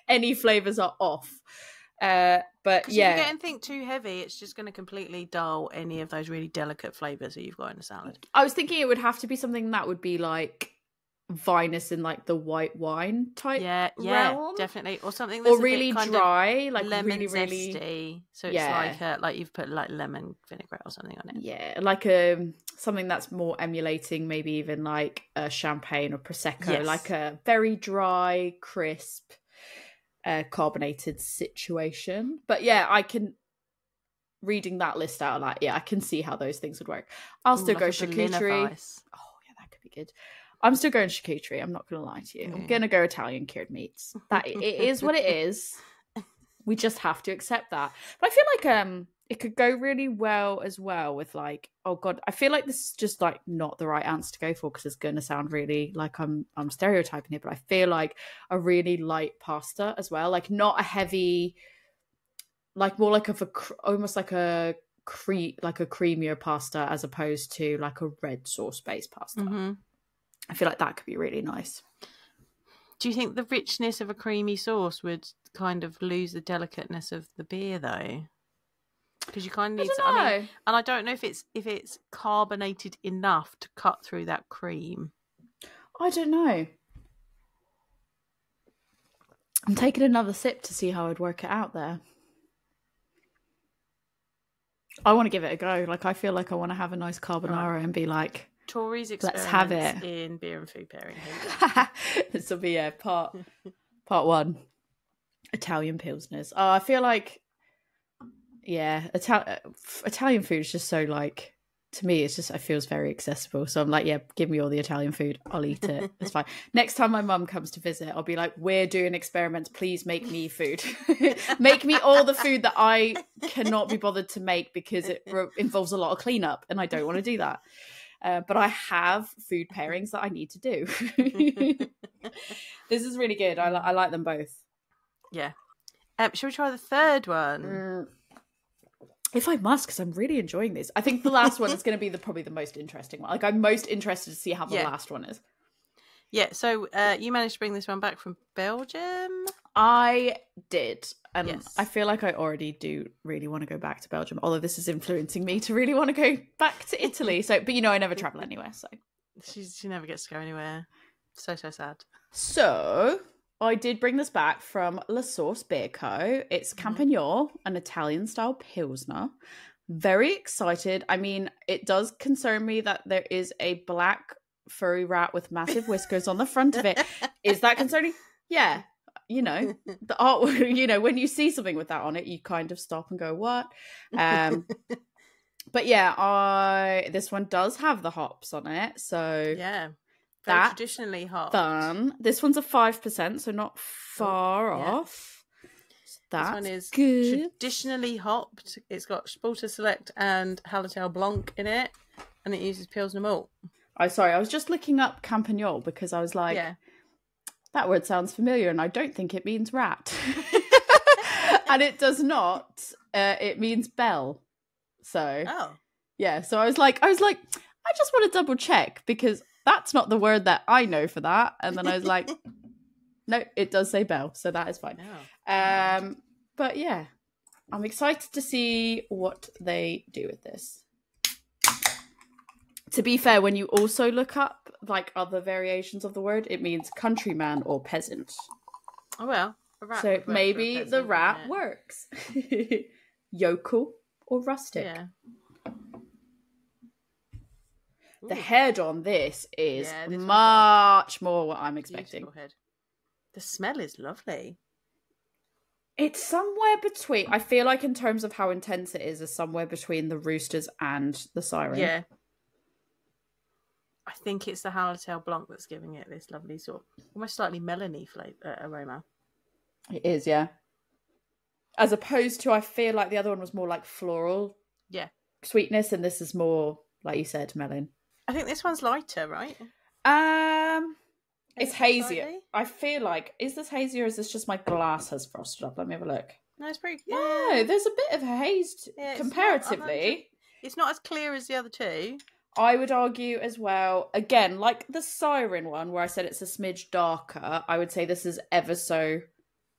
Any flavours are off. But if you get anything too heavy, it's just going to completely dull any of those really delicate flavours that you've got in a salad. I was thinking it would have to be something that would be like vinous in like the white wine type realm. Definitely, or something that's or really dry, like lemon really zesty. So it's like you've put like lemon vinaigrette or something on it. Yeah, like something that's more emulating maybe even like a champagne or prosecco, like a very dry, crisp, carbonated situation. But yeah, I can. Reading that list out, like, I can see how those things would work. I'll still go charcuterie. Oh yeah, that could be good. I'm still going charcuterie. I'm not going to lie to you. I'm going to go Italian cured meats. That it is what it is. We just have to accept that. But I feel like it could go really well as well with like, oh god, I feel like this is just like not the right answer to go for because it's going to sound really like I'm stereotyping it, but I feel like a really light pasta as well, like not a heavy. Like more like almost like a creamier pasta as opposed to like a red sauce based pasta. Mm-hmm. I feel like that could be really nice. Do you think the richness of a creamy sauce would kind of lose the delicateness of the beer though? Because you kind of need and I don't know if it's carbonated enough to cut through that cream. I don't know. I'm taking another sip to see how I'd work it out there. I want to give it a go. Like, I feel like I want to have a nice carbonara and be like, Tori's let's have it in beer and food pairing. This will be part one. Italian pilsners. Oh, I feel like, Italian food is just so like, to me, it feels very accessible. So I'm like, yeah, give me all the Italian food. I'll eat it. It's fine. Next time my mum comes to visit, I'll be like, we're doing experiments. Please make me food. Make me all the food that I cannot be bothered to make because it involves a lot of cleanup and I don't want to do that. But I have food pairings that I need to do. This is really good. I like them both. Yeah. Shall we try the third one? If I must, because I'm really enjoying this. I think the last one is going to be probably the most interesting one. Like, I'm most interested to see how the last one is. Yeah, so you managed to bring this one back from Belgium? I did. And I feel like I already do really want to go back to Belgium, although this is influencing me to really want to go back to Italy. But I never travel anywhere, so. She never gets to go anywhere. So sad. So, I did bring this back from La Source Beer Co. It's Campagnol, an Italian-style Pilsner. Very excited. I mean, it does concern me that there is a black furry rat with massive whiskers on the front of it. Is that concerning? Yeah. The art, when you see something with that on it, you kind of stop and go, what? But yeah, this one does have the hops on it. So yeah. Very traditionally hopped. Fun. This one's a 5%, so not far off. So that's this one is good. Traditionally hopped. It's got Spalter Select and Hallertau Blanc in it, and it uses Pilsner malt. I was just looking up Campagnol because I was like, that word sounds familiar, and I don't think it means rat. And it does not. It means bell. So so I was like, I just want to double check because that's not the word that I know for that. And then I was like, no, it does say bell, so that is fine. Oh. But yeah, I'm excited to see what they do with this. To be fair, when you also look up like other variations of the word, it means countryman or peasant. Oh well, a rat. So maybe the rat works. Yokel or rustic. Yeah. The head on this is much more what I'm expecting. Head. The smell is lovely. It's somewhere between, I feel like in terms of how intense it is somewhere between the Roosters and the Siren. Yeah. I think it's the Hallertau Blanc that's giving it this lovely sort of almost slightly melony aroma. It is, yeah. As opposed to, I feel like the other one was more like floral sweetness, and this is more, like you said, melon. I think this one's lighter, right? It's hazier. Slightly? I feel like, is this hazier or is this just my glass has frosted up? Let me have a look. No, it's pretty. No, there's a bit of haze comparatively. It's not as clear as the other two. I would argue as well, again, like the Siren one where I said it's a smidge darker, I would say this is ever so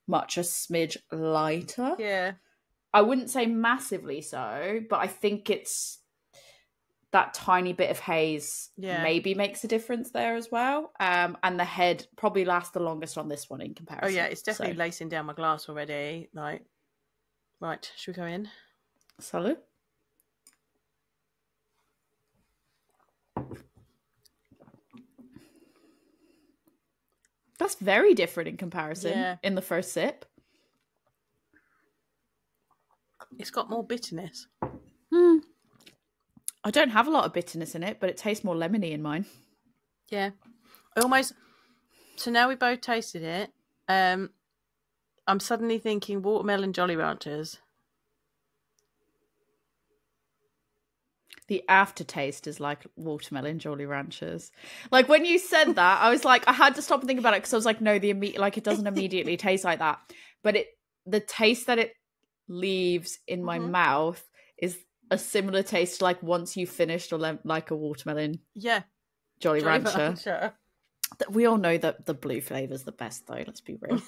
much a smidge lighter. Yeah. I wouldn't say massively so, but I think it's that tiny bit of haze maybe makes a difference there as well. And the head probably lasts the longest on this one in comparison. Oh yeah, it's definitely lacing down my glass already. Like, right, should we go in? Salud. That's very different in comparison in the first sip. It's got more bitterness. I don't have a lot of bitterness in it, but it tastes more lemony in mine. Yeah. So now we both tasted it. I'm suddenly thinking watermelon Jolly Ranchers. The aftertaste is like watermelon Jolly Ranchers. Like when you said that, I was like, I had to stop and think about it because I was like, no, it doesn't immediately taste like that. But the taste that it leaves in my mouth is a similar taste to like once you finished like a watermelon Jolly Rancher. We all know that the blue flavour is the best though, let's be real.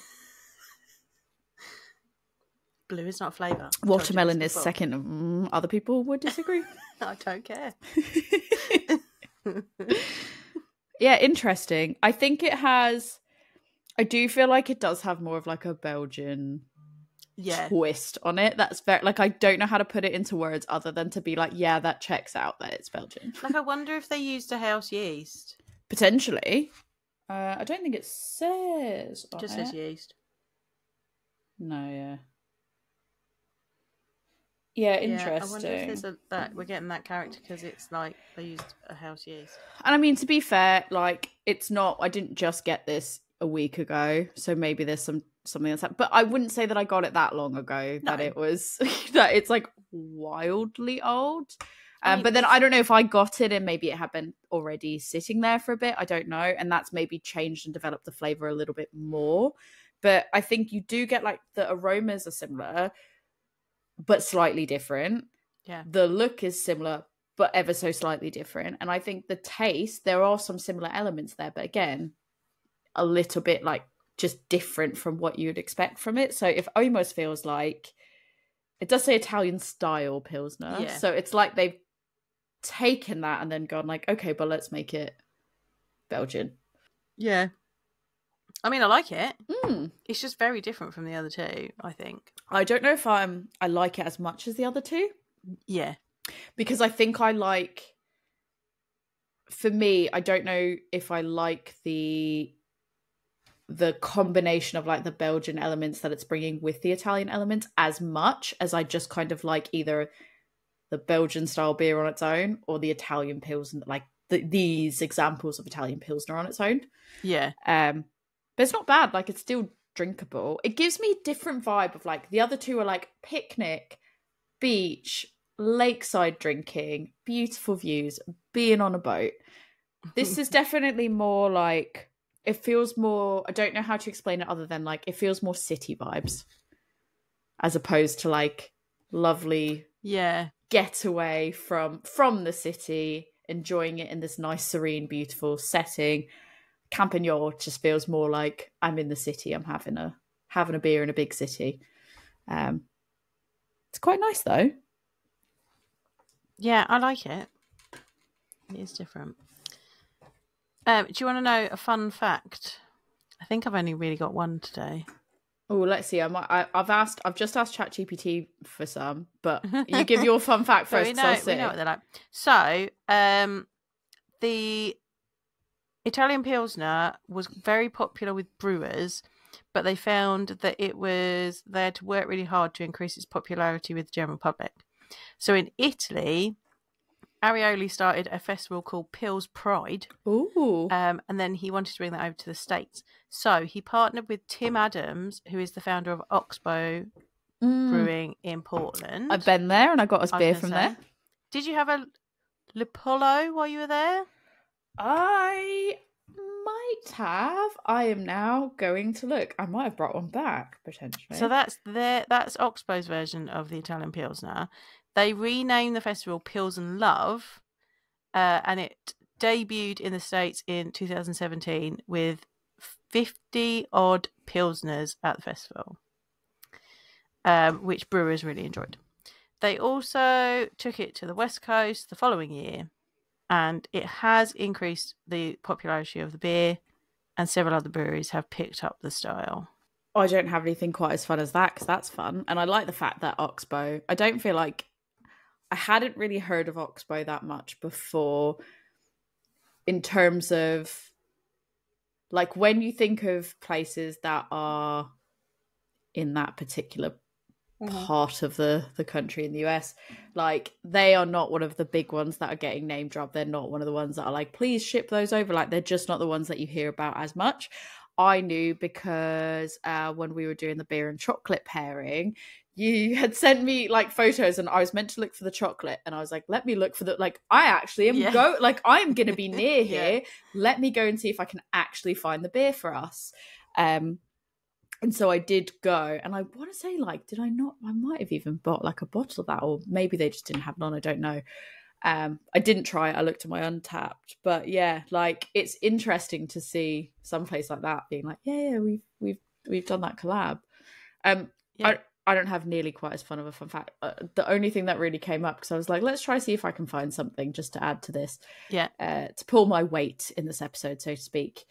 Blue is not a flavour. Watermelon is second. Other people would disagree. I don't care. Yeah, interesting. I think I do feel like it does have more of like a Belgian twist on it. That's very, like, I don't know how to put it into words other than to be like, yeah, that checks out that it's Belgian. Like, I wonder if they used a house yeast. Potentially. I don't think it says. It just says yeast. No, yeah. Yeah, interesting. I wonder if there's we're getting that character because it's like they used a house yeast. And I mean, to be fair, like, it's not, I didn't just get this a week ago, so maybe there's something else. But I wouldn't say that I got it that long ago, that it was, that it's like wildly old. But then I don't know if I got it and maybe it had been already sitting there for a bit. I don't know. And that's maybe changed and developed the flavour a little bit more. But I think you do get like the aromas are similar, but slightly different. Yeah. The look is similar, but ever so slightly different. And I think the taste, there are some similar elements there, but again, a little bit like just different from what you'd expect from it. So it almost feels like, it does say Italian style Pilsner. Yeah. So it's like they've taken that and then gone like, okay, but let's make it Belgian. Yeah. I mean, I like it. It's just very different from the other two, I think. I don't know if I like it as much as the other two. Yeah. Because I think for me, I don't know if I like the combination of like the Belgian elements that it's bringing with the Italian elements as much as I just kind of like either the Belgian style beer on its own or the Italian Pilsner, like these examples of Italian Pilsner on its own. Yeah. But it's not bad. Like, it's still drinkable. It gives me a different vibe of like, the other two are like picnic, beach, lakeside drinking, beautiful views, being on a boat. This is definitely more like, it feels more, I don't know how to explain it other than like, it feels more city vibes as opposed to like lovely getaway from the city, enjoying it in this nice, serene, beautiful setting. Campagnol just feels more like I'm in the city. I'm having a beer in a big city. It's quite nice though. Yeah, I like it. It is different. Do you want to know a fun fact? I think I've only really got one today. Oh, let's see. I've just asked Chat GPT for some, but you give your fun fact first. We know what they're like. So, the Italian Pilsner was very popular with brewers, but they found that they had to work really hard to increase its popularity with the general public. So in Italy, Arioli started a festival called Pils Pride. Ooh. And then he wanted to bring that over to the States. So he partnered with Tim Adams, who is the founder of Oxbow Brewing in Portland. I've been there and I got us beer from there. Did you have a Lupolo while you were there? I might have. I am now going to look. I might have brought one back, potentially. So that's Oxbow's version of the Italian Pilsner. They renamed the festival Pils and Love, and it debuted in the States in 2017 with 50-odd Pilsners at the festival, which brewers really enjoyed. They also took it to the West Coast the following year, and it has increased the popularity of the beer, and several other breweries have picked up the style. I don't have anything quite as fun as that, because that's fun. And I like the fact that Oxbow, I don't feel like I hadn't really heard of Oxbow that much before, in terms of, like, when you think of places that are in that particular part of the country in the US, like, they are not one of the big ones that are getting name dropped. They're not one of the ones that are like, please ship those over. Like, they're just not the ones that you hear about as much. I knew because when we were doing the beer and chocolate pairing, you had sent me like photos, and I was meant to look for the chocolate, and I was like, let me look for the, like, I actually am I'm going to be near here. Let me go and see if I can actually find the beer for us. And so I did go, and I want to say, like, did I not? I might have even bought like a bottle of that, or maybe they just didn't have it on. I don't know. I didn't try it. I looked at my Untapped, but yeah, like, it's interesting to see some place like that being like, yeah, we've done that collab. I don't have nearly quite as fun of a fun fact. The only thing that really came up, because I was like, let's try see if I can find something just to add to this. Yeah. To pull my weight in this episode, so to speak.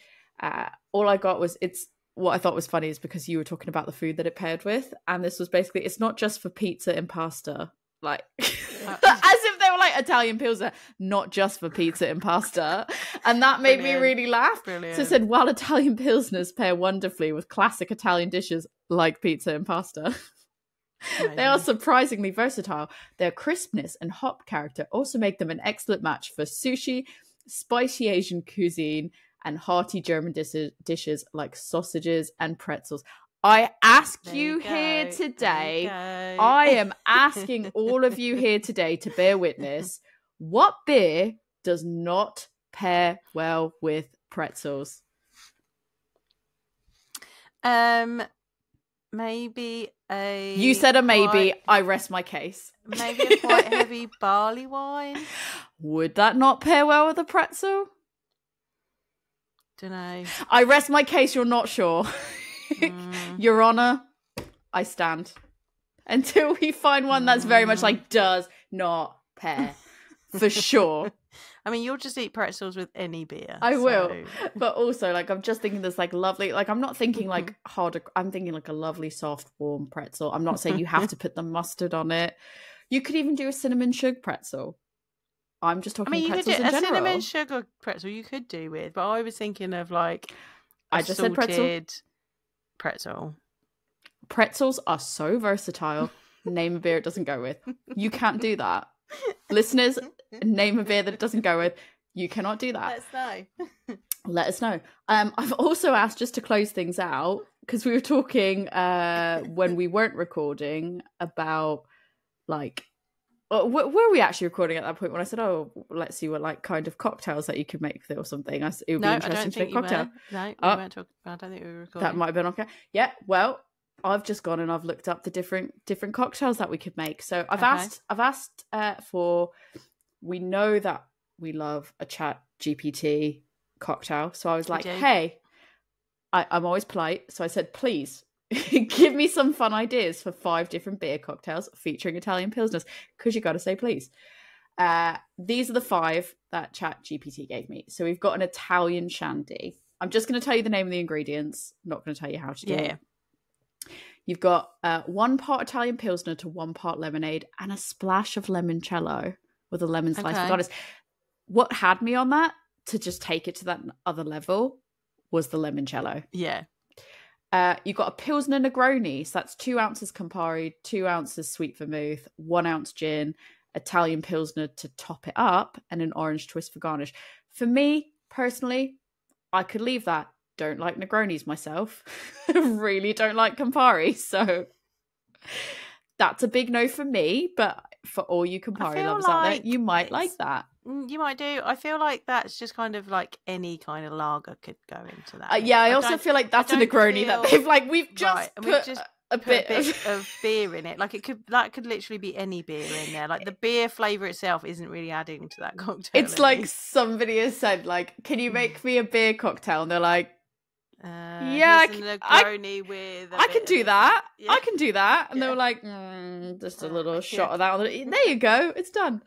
All I got was, what I thought was funny is because you were talking about the food that it paired with, and this was basically, it's not just for pizza and pasta, like as if they were like Italian pilsner, not just for pizza and pasta, and that made me really laugh. Brilliant. So it said, while Italian pilsners pair wonderfully with classic Italian dishes like pizza and pasta, they are surprisingly versatile. Their crispness and hop character also make them an excellent match for sushi, spicy Asian cuisine, and hearty German dishes like sausages and pretzels. I ask you here today, I am asking all of you here today to bear witness, what beer does not pair well with pretzels? Maybe a... You said a maybe, I rest my case. Maybe a quite heavy barley wine. Would that not pair well with a pretzel? Don't know. I rest my case, you're not sure. Your Honour, I stand. Until we find one that's very much like, does not pair. For sure. I mean, you'll just eat pretzels with any beer. I will. But also, like, I'm just thinking this, like, lovely, like, I'm not thinking, like, harder. I'm thinking, like, a lovely, soft, warm pretzel. I'm not saying you have to put the mustard on it. You could even do a cinnamon sugar pretzel. I'm just talking pretzels in general. A cinnamon sugar pretzel you could do with, but I was thinking of, like, I just said pretzel. Pretzels are so versatile. Name a beer it doesn't go with. You can't do that. Listeners, name a beer that it doesn't go with. You cannot do that. Let us know. I've also asked, just to close things out, because we were talking when we weren't recording about, like, were we actually recording at that point when I said, oh, let's see what, like, kind of cocktails that you could make with it or something? It would be interesting to make a cocktail. No, we weren't talking. I don't think we were recording. That might have been okay. Yeah, well, I've just gone and I've looked up the different cocktails that we could make. So I've asked for, we know that we love a Chat GPT cocktail. So I was like, hey, I'm always polite. So I said, please give me some fun ideas for 5 different beer cocktails featuring Italian pilsners, because you got to say please. These are the 5 that Chat GPT gave me. So we've got an Italian shandy. I'm just going to tell you the name of the ingredients. I'm not going to tell you how to do it. You've got 1 part Italian pilsner to 1 part lemonade and a splash of limoncello with a lemon slice for garnish. What had me on that to just take it to that other level was the limoncello. Yeah. You've got a Pilsner Negroni, so that's 2 ounces Campari, 2 ounces sweet vermouth, 1 ounce gin, Italian Pilsner to top it up, and an orange twist for garnish. For me, personally, I could leave that. Don't like Negronis myself. Really don't like Campari, so that's a big no for me, but for all you Campari lovers out there, you might like that. You might do. I feel like that's just kind of like any kind of lager could go into that. I also feel like that's a Negroni that they've like, we've just put a bit of beer in it. Like that could literally be any beer in there. Like the beer flavour itself isn't really adding to that cocktail. It's like somebody has said, like, can you make me a beer cocktail? And they're like, yeah, here's a Negroni with. I can do that. Yeah. I can do that. And they were like, just a little shot of that. There you go. It's done.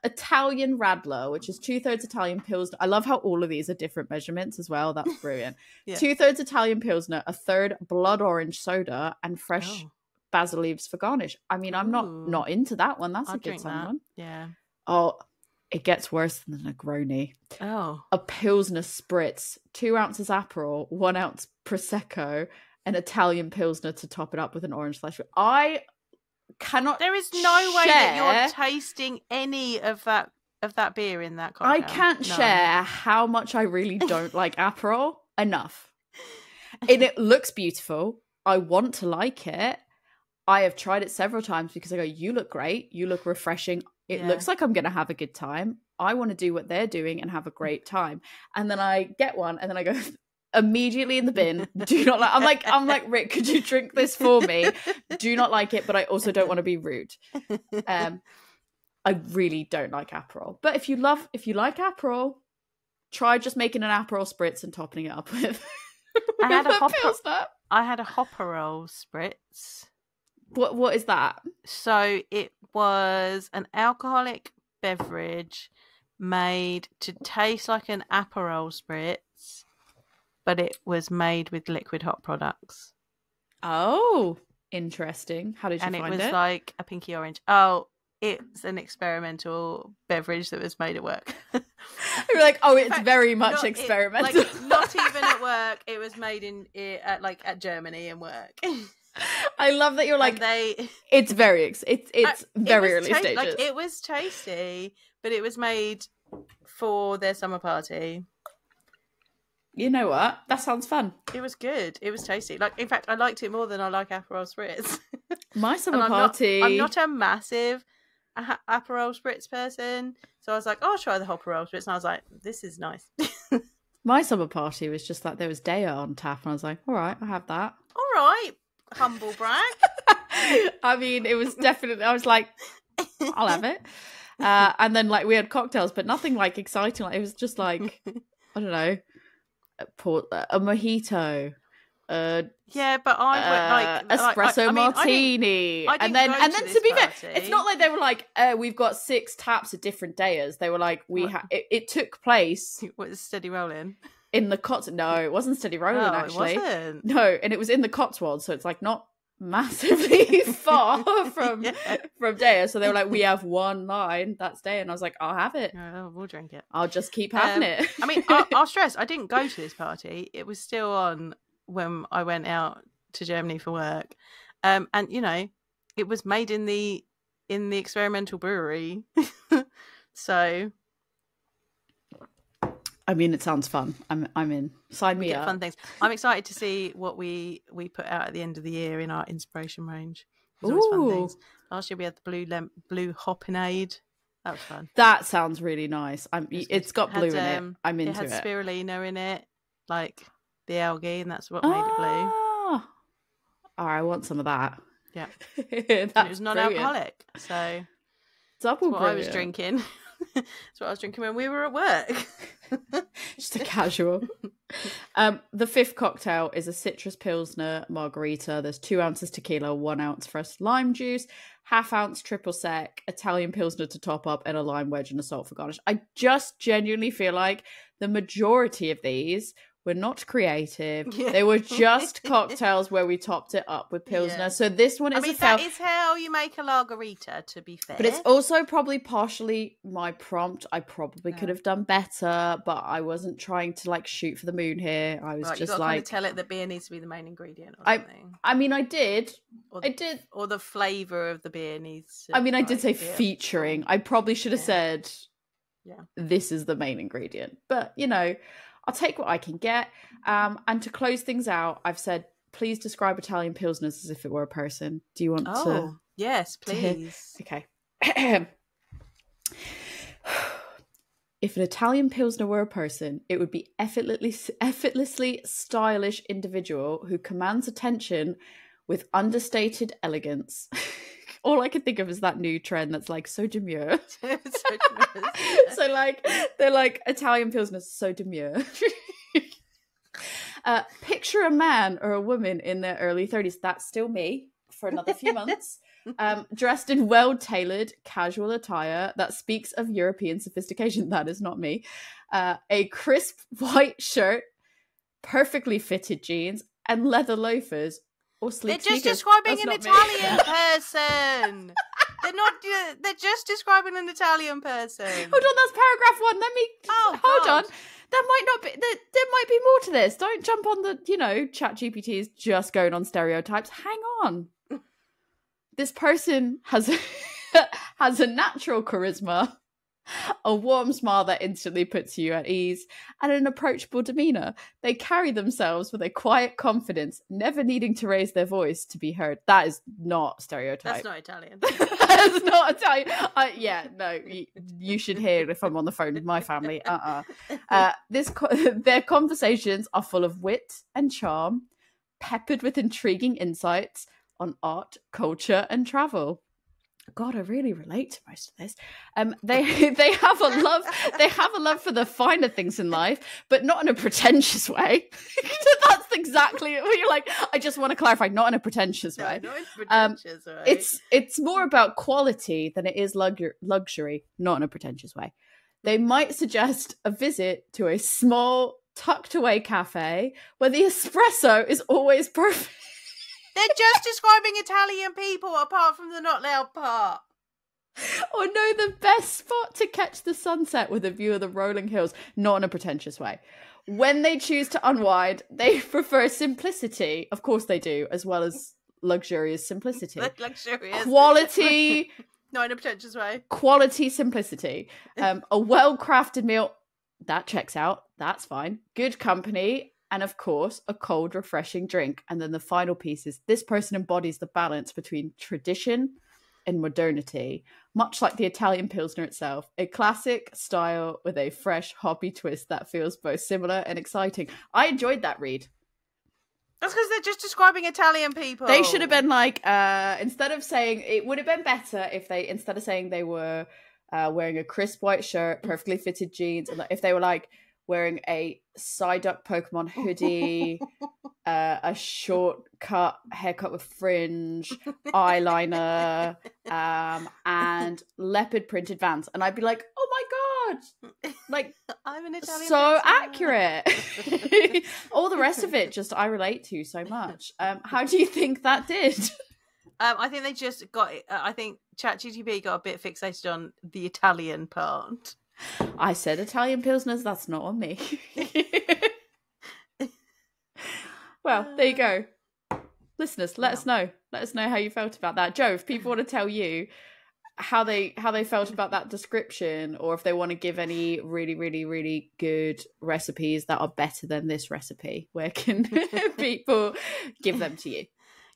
Italian Radler, which is 2/3 Italian Pilsner. I love how all of these are different measurements as well. That's brilliant. 2/3 Italian Pilsner, 1/3 blood orange soda, and fresh basil leaves for garnish. I mean, I'm not into that one. That's a good one. Yeah. Oh, it gets worse than the Negroni. Oh. A Pilsner Spritz, 2 ounces Aperol, 1 ounce Prosecco, an Italian Pilsner to top it up with an orange slice. I cannot. There is no way that you're tasting any of that beer in that cocktail. I can't share how much I really don't like Aperol enough. And it looks beautiful. I want to like it. I have tried it several times because I go, you look great. You look refreshing. It looks like I'm going to have a good time. I want to do what they're doing and have a great time. And then I get one and then I go immediately in the bin. Do not like, I'm like, Rick, could you drink this for me? Do not like it, but I also don't want to be rude. I really don't like Aperol. But if you like Aperol, try just making an Aperol Spritz and topping it up with I had a Hopperol Spritz. What is that? So it was an alcoholic beverage made to taste like an Aperol Spritz, but it was made with liquid hop products. Oh, interesting. How did you find it? And it was like a pinky orange. Oh, it's an experimental beverage that was made at work. You're like, oh, it's very much experimental. Not even at work. It was made at Germany and work. I love that you're like, it's very early stages. Like, it was tasty, but it was made for their summer party. You know what? That sounds fun. It was good. It was tasty. Like, in fact, I liked it more than I like Aperol Spritz. My summer party. I'm not a massive Aperol Spritz person, so I was like, I'll try the Hopperol Spritz, and I was like, this is nice. My summer party was just like there was Daya on tap, and I was like, all right, I'll have that. All right, humble brag. I mean, it was definitely. I was like, I'll have it. And then like we had cocktails, but nothing like exciting. Like it was just like I don't know, a mojito. Yeah, but I went like espresso martini, and then to be fair, it's not like they were like we've got 6 taps at different days. They were like it took place. What is steady rolling in the Cotswolds? No, it wasn't steady rolling actually. It wasn't. No, and it was in the Cotswolds, so it's like not massively far from Daya. So they were like, we have one line that's Daya, and I was like, I'll have it. We'll drink it. I'll just keep having it. I mean, I'll stress, I didn't go to this party. It was still on when I went out to Germany for work, and you know, it was made in the experimental brewery. So I mean, it sounds fun. I'm in. Sign me up. Fun things. I'm excited to see what we put out at the end of the year in our inspiration range. There's always fun things. Last year we had the blue hoppinade. That was fun. That sounds really nice. It's got blue in it. I'm into it. It had spirulina in it, like the algae, and that's what made it blue. Oh, I want some of that. Yeah. It was non-alcoholic, so double that's what I was drinking. That's what I was drinking when we were at work. Just a casual. The 5th cocktail is a citrus pilsner margarita. There's 2 ounces tequila, 1 ounce fresh lime juice, 1/2 ounce triple sec, Italian pilsner to top up, and a lime wedge and a salt for garnish. I just genuinely feel like the majority of these were not creative. Yeah. They were just cocktails where we topped it up with pilsner. Yeah. So this one is that is how you make a margarita, to be fair. But it's also probably partially my prompt. I probably could have done better, but I wasn't trying to like shoot for the moon here. I was just like, tell it that beer needs to be the main ingredient or something. I mean, I did. Or the flavour of the beer needs to, I mean, I did say featuring. I probably should have said, this is the main ingredient. But, you know, I'll take what I can get. And to close things out, I've said, please describe Italian Pilsners as if it were a person. Do you want to? Yes, please. Okay. If an Italian Pilsner were a person, it would be effortlessly stylish individual who commands attention with understated elegance. All I can think of is that new trend that's like so demure. So like they're like Italian Pilsners so demure. Picture a man or a woman in their early 30s. That's still me for another few months. Dressed in well-tailored casual attire that speaks of European sophistication. That is not me. A crisp white shirt, perfectly fitted jeans, and leather loafers or sleek They're just sneakers. describing That's an not me. Italian person. They're just describing an Italian person. Hold on, that's paragraph 1. Let me hold on. That might not be. There might be more to this. Don't jump on the. Chat GPT is just going on stereotypes. Hang on. This person has a natural charisma, a warm smile that instantly puts you at ease, and an approachable demeanor. They carry themselves with a quiet confidence, never needing to raise their voice to be heard. That is not stereotype. That's not Italian. That's not Italian. No, you should hear if I'm on the phone with my family. Their conversations are full of wit and charm, peppered with intriguing insights on art, culture, and travel. God, I really relate to most of this. They have a love for the finer things in life, but not in a pretentious way. That's exactly what you're like. I just want to clarify, not in a pretentious way. No, not in a pretentious way. It's more about quality than it is luxury, not in a pretentious way. They might suggest a visit to a small, tucked away cafe where the espresso is always perfect. They're just describing Italian people apart from the not loud part. Or know the best spot to catch the sunset with a view of the rolling hills, not in a pretentious way. When they choose to unwind, they prefer simplicity. Of course they do, as well as luxurious simplicity. Luxurious. Quality. Not in a pretentious way. Quality simplicity. A well-crafted meal. That checks out. That's fine. Good company. And of course, a cold, refreshing drink. And then the final piece is this person embodies the balance between tradition and modernity, much like the Italian Pilsner itself. A classic style with a fresh, hoppy twist that feels both similar and exciting. I enjoyed that read. That's because they're just describing Italian people. They should have been like, instead of saying, it would have been better if they, instead of saying they were wearing a crisp white shirt, perfectly fitted jeans, and if they were like, wearing a Psyduck Pokemon hoodie, a short cut haircut with fringe, eyeliner, and leopard printed Vans. And I'd be like, oh my God, like, I'm an Italian so person. accurate. All the rest of it just I relate to so much. How do you think that did? I think they just got, I think Chat GTP got a bit fixated on the Italian part. I said Italian Pilsners, that's not on me. Well, there you go. Listeners, let us know. Let us know how you felt about that. Joe, if people want to tell you how they felt about that description, or if they want to give any really, really, really good recipes that are better than this recipe, where can people give them to you?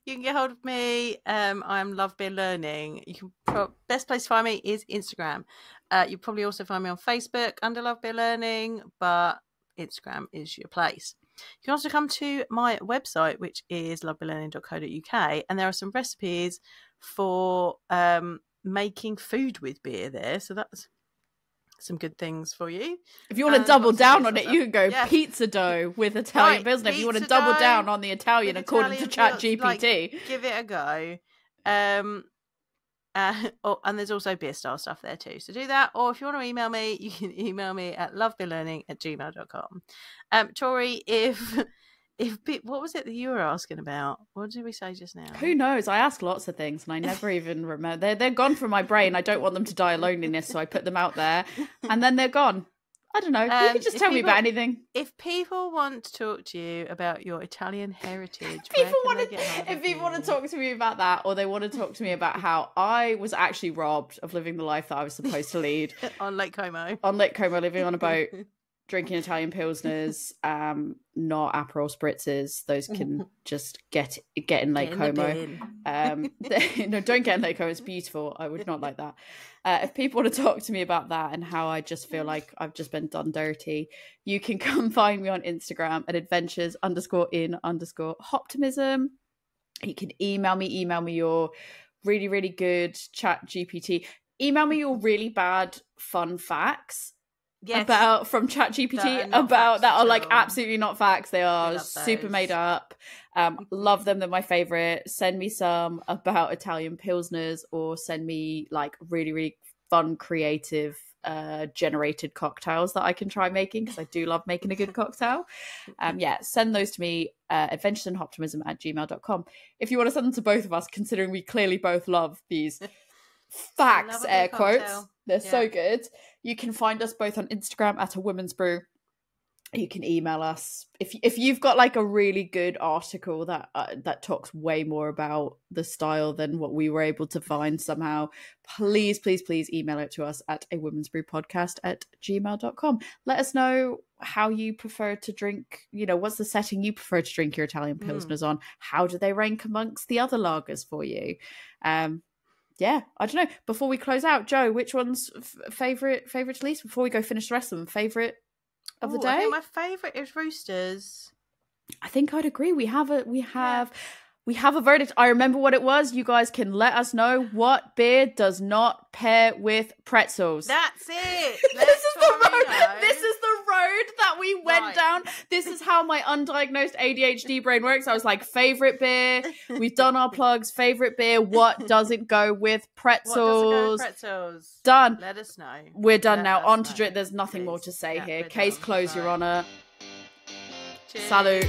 You can get hold of me. I'm Love Beer Learning. You can best place to find me is Instagram. You probably also find me on Facebook under Love Beer Learning, but Instagram is your place. You can also come to my website, which is lovebeerlearning.co.uk, and there are some recipes for making food with beer there. So that's some good things for you. If you want to double down on it, you can go pizza dough with Italian Pilsner. If you want to double down on the Italian according to Chat GPT. Give it a go. And there's also beer style stuff there too. So do that. Or if you want to email me, you can email me at lovebeerlearning@gmail.com. Tori, what was it that you were asking about? What did we say just now? Who knows? I ask lots of things and I never even remember. They're gone from my brain. I don't want them to die of loneliness, so I put them out there and then they're gone. I don't know. You can just tell me about anything. If people want to talk to you about your Italian heritage, if people want to talk to me about that, or they want to talk to me about how I was actually robbed of living the life that I was supposed to lead on Lake Como, living on a boat, drinking Italian Pilsners, not Aperol Spritzers. Those can just get in Lake Como. No, don't get in Lake Como. It's beautiful. I would not like that. If people want to talk to me about that and how I just feel like I've just been done dirty, you can come find me on Instagram at adventures_in_hoptimism. You can email me your really, really good Chat GPT. Email me your really bad fun facts. about from Chat GPT about that are like absolutely not facts. They are super made up. Love them. They're my favorite. Send me some about Italian pilsners, or send me like really, really fun, creative generated cocktails that I can try making, because I do love making a good cocktail. Send those to me, adventuresandoptimism@gmail.com. If you want to send them to both of us, considering we clearly both love these facts, air quotes, they're so good. You can find us both on Instagram at A Woman's Brew. You can email us if you've got like a really good article that talks way more about the style than what we were able to find somehow. Please email it to us at awomensbrewpodcast@gmail.com. Let us know how you prefer to drink. What's the setting you prefer to drink your Italian pilsners on? How do they rank amongst the other lagers for you? I don't know. Before we close out, Joe, which one's favorite to least? Before we go finish the rest of them, favorite of the day? I think my favourite is Roosters. I think I'd agree. We have a verdict. I remember what it was. You guys can let us know what beer does not pair with pretzels. That's it. This is the road that we went down. This is how my undiagnosed ADHD brain works. I was like, favorite beer. We've done our plugs. Favorite beer. What doesn't go with pretzels? Done. Let us know. We're done now. On to drink. There's nothing more to say here. Case closed, Your Honour. Cheers. Salute.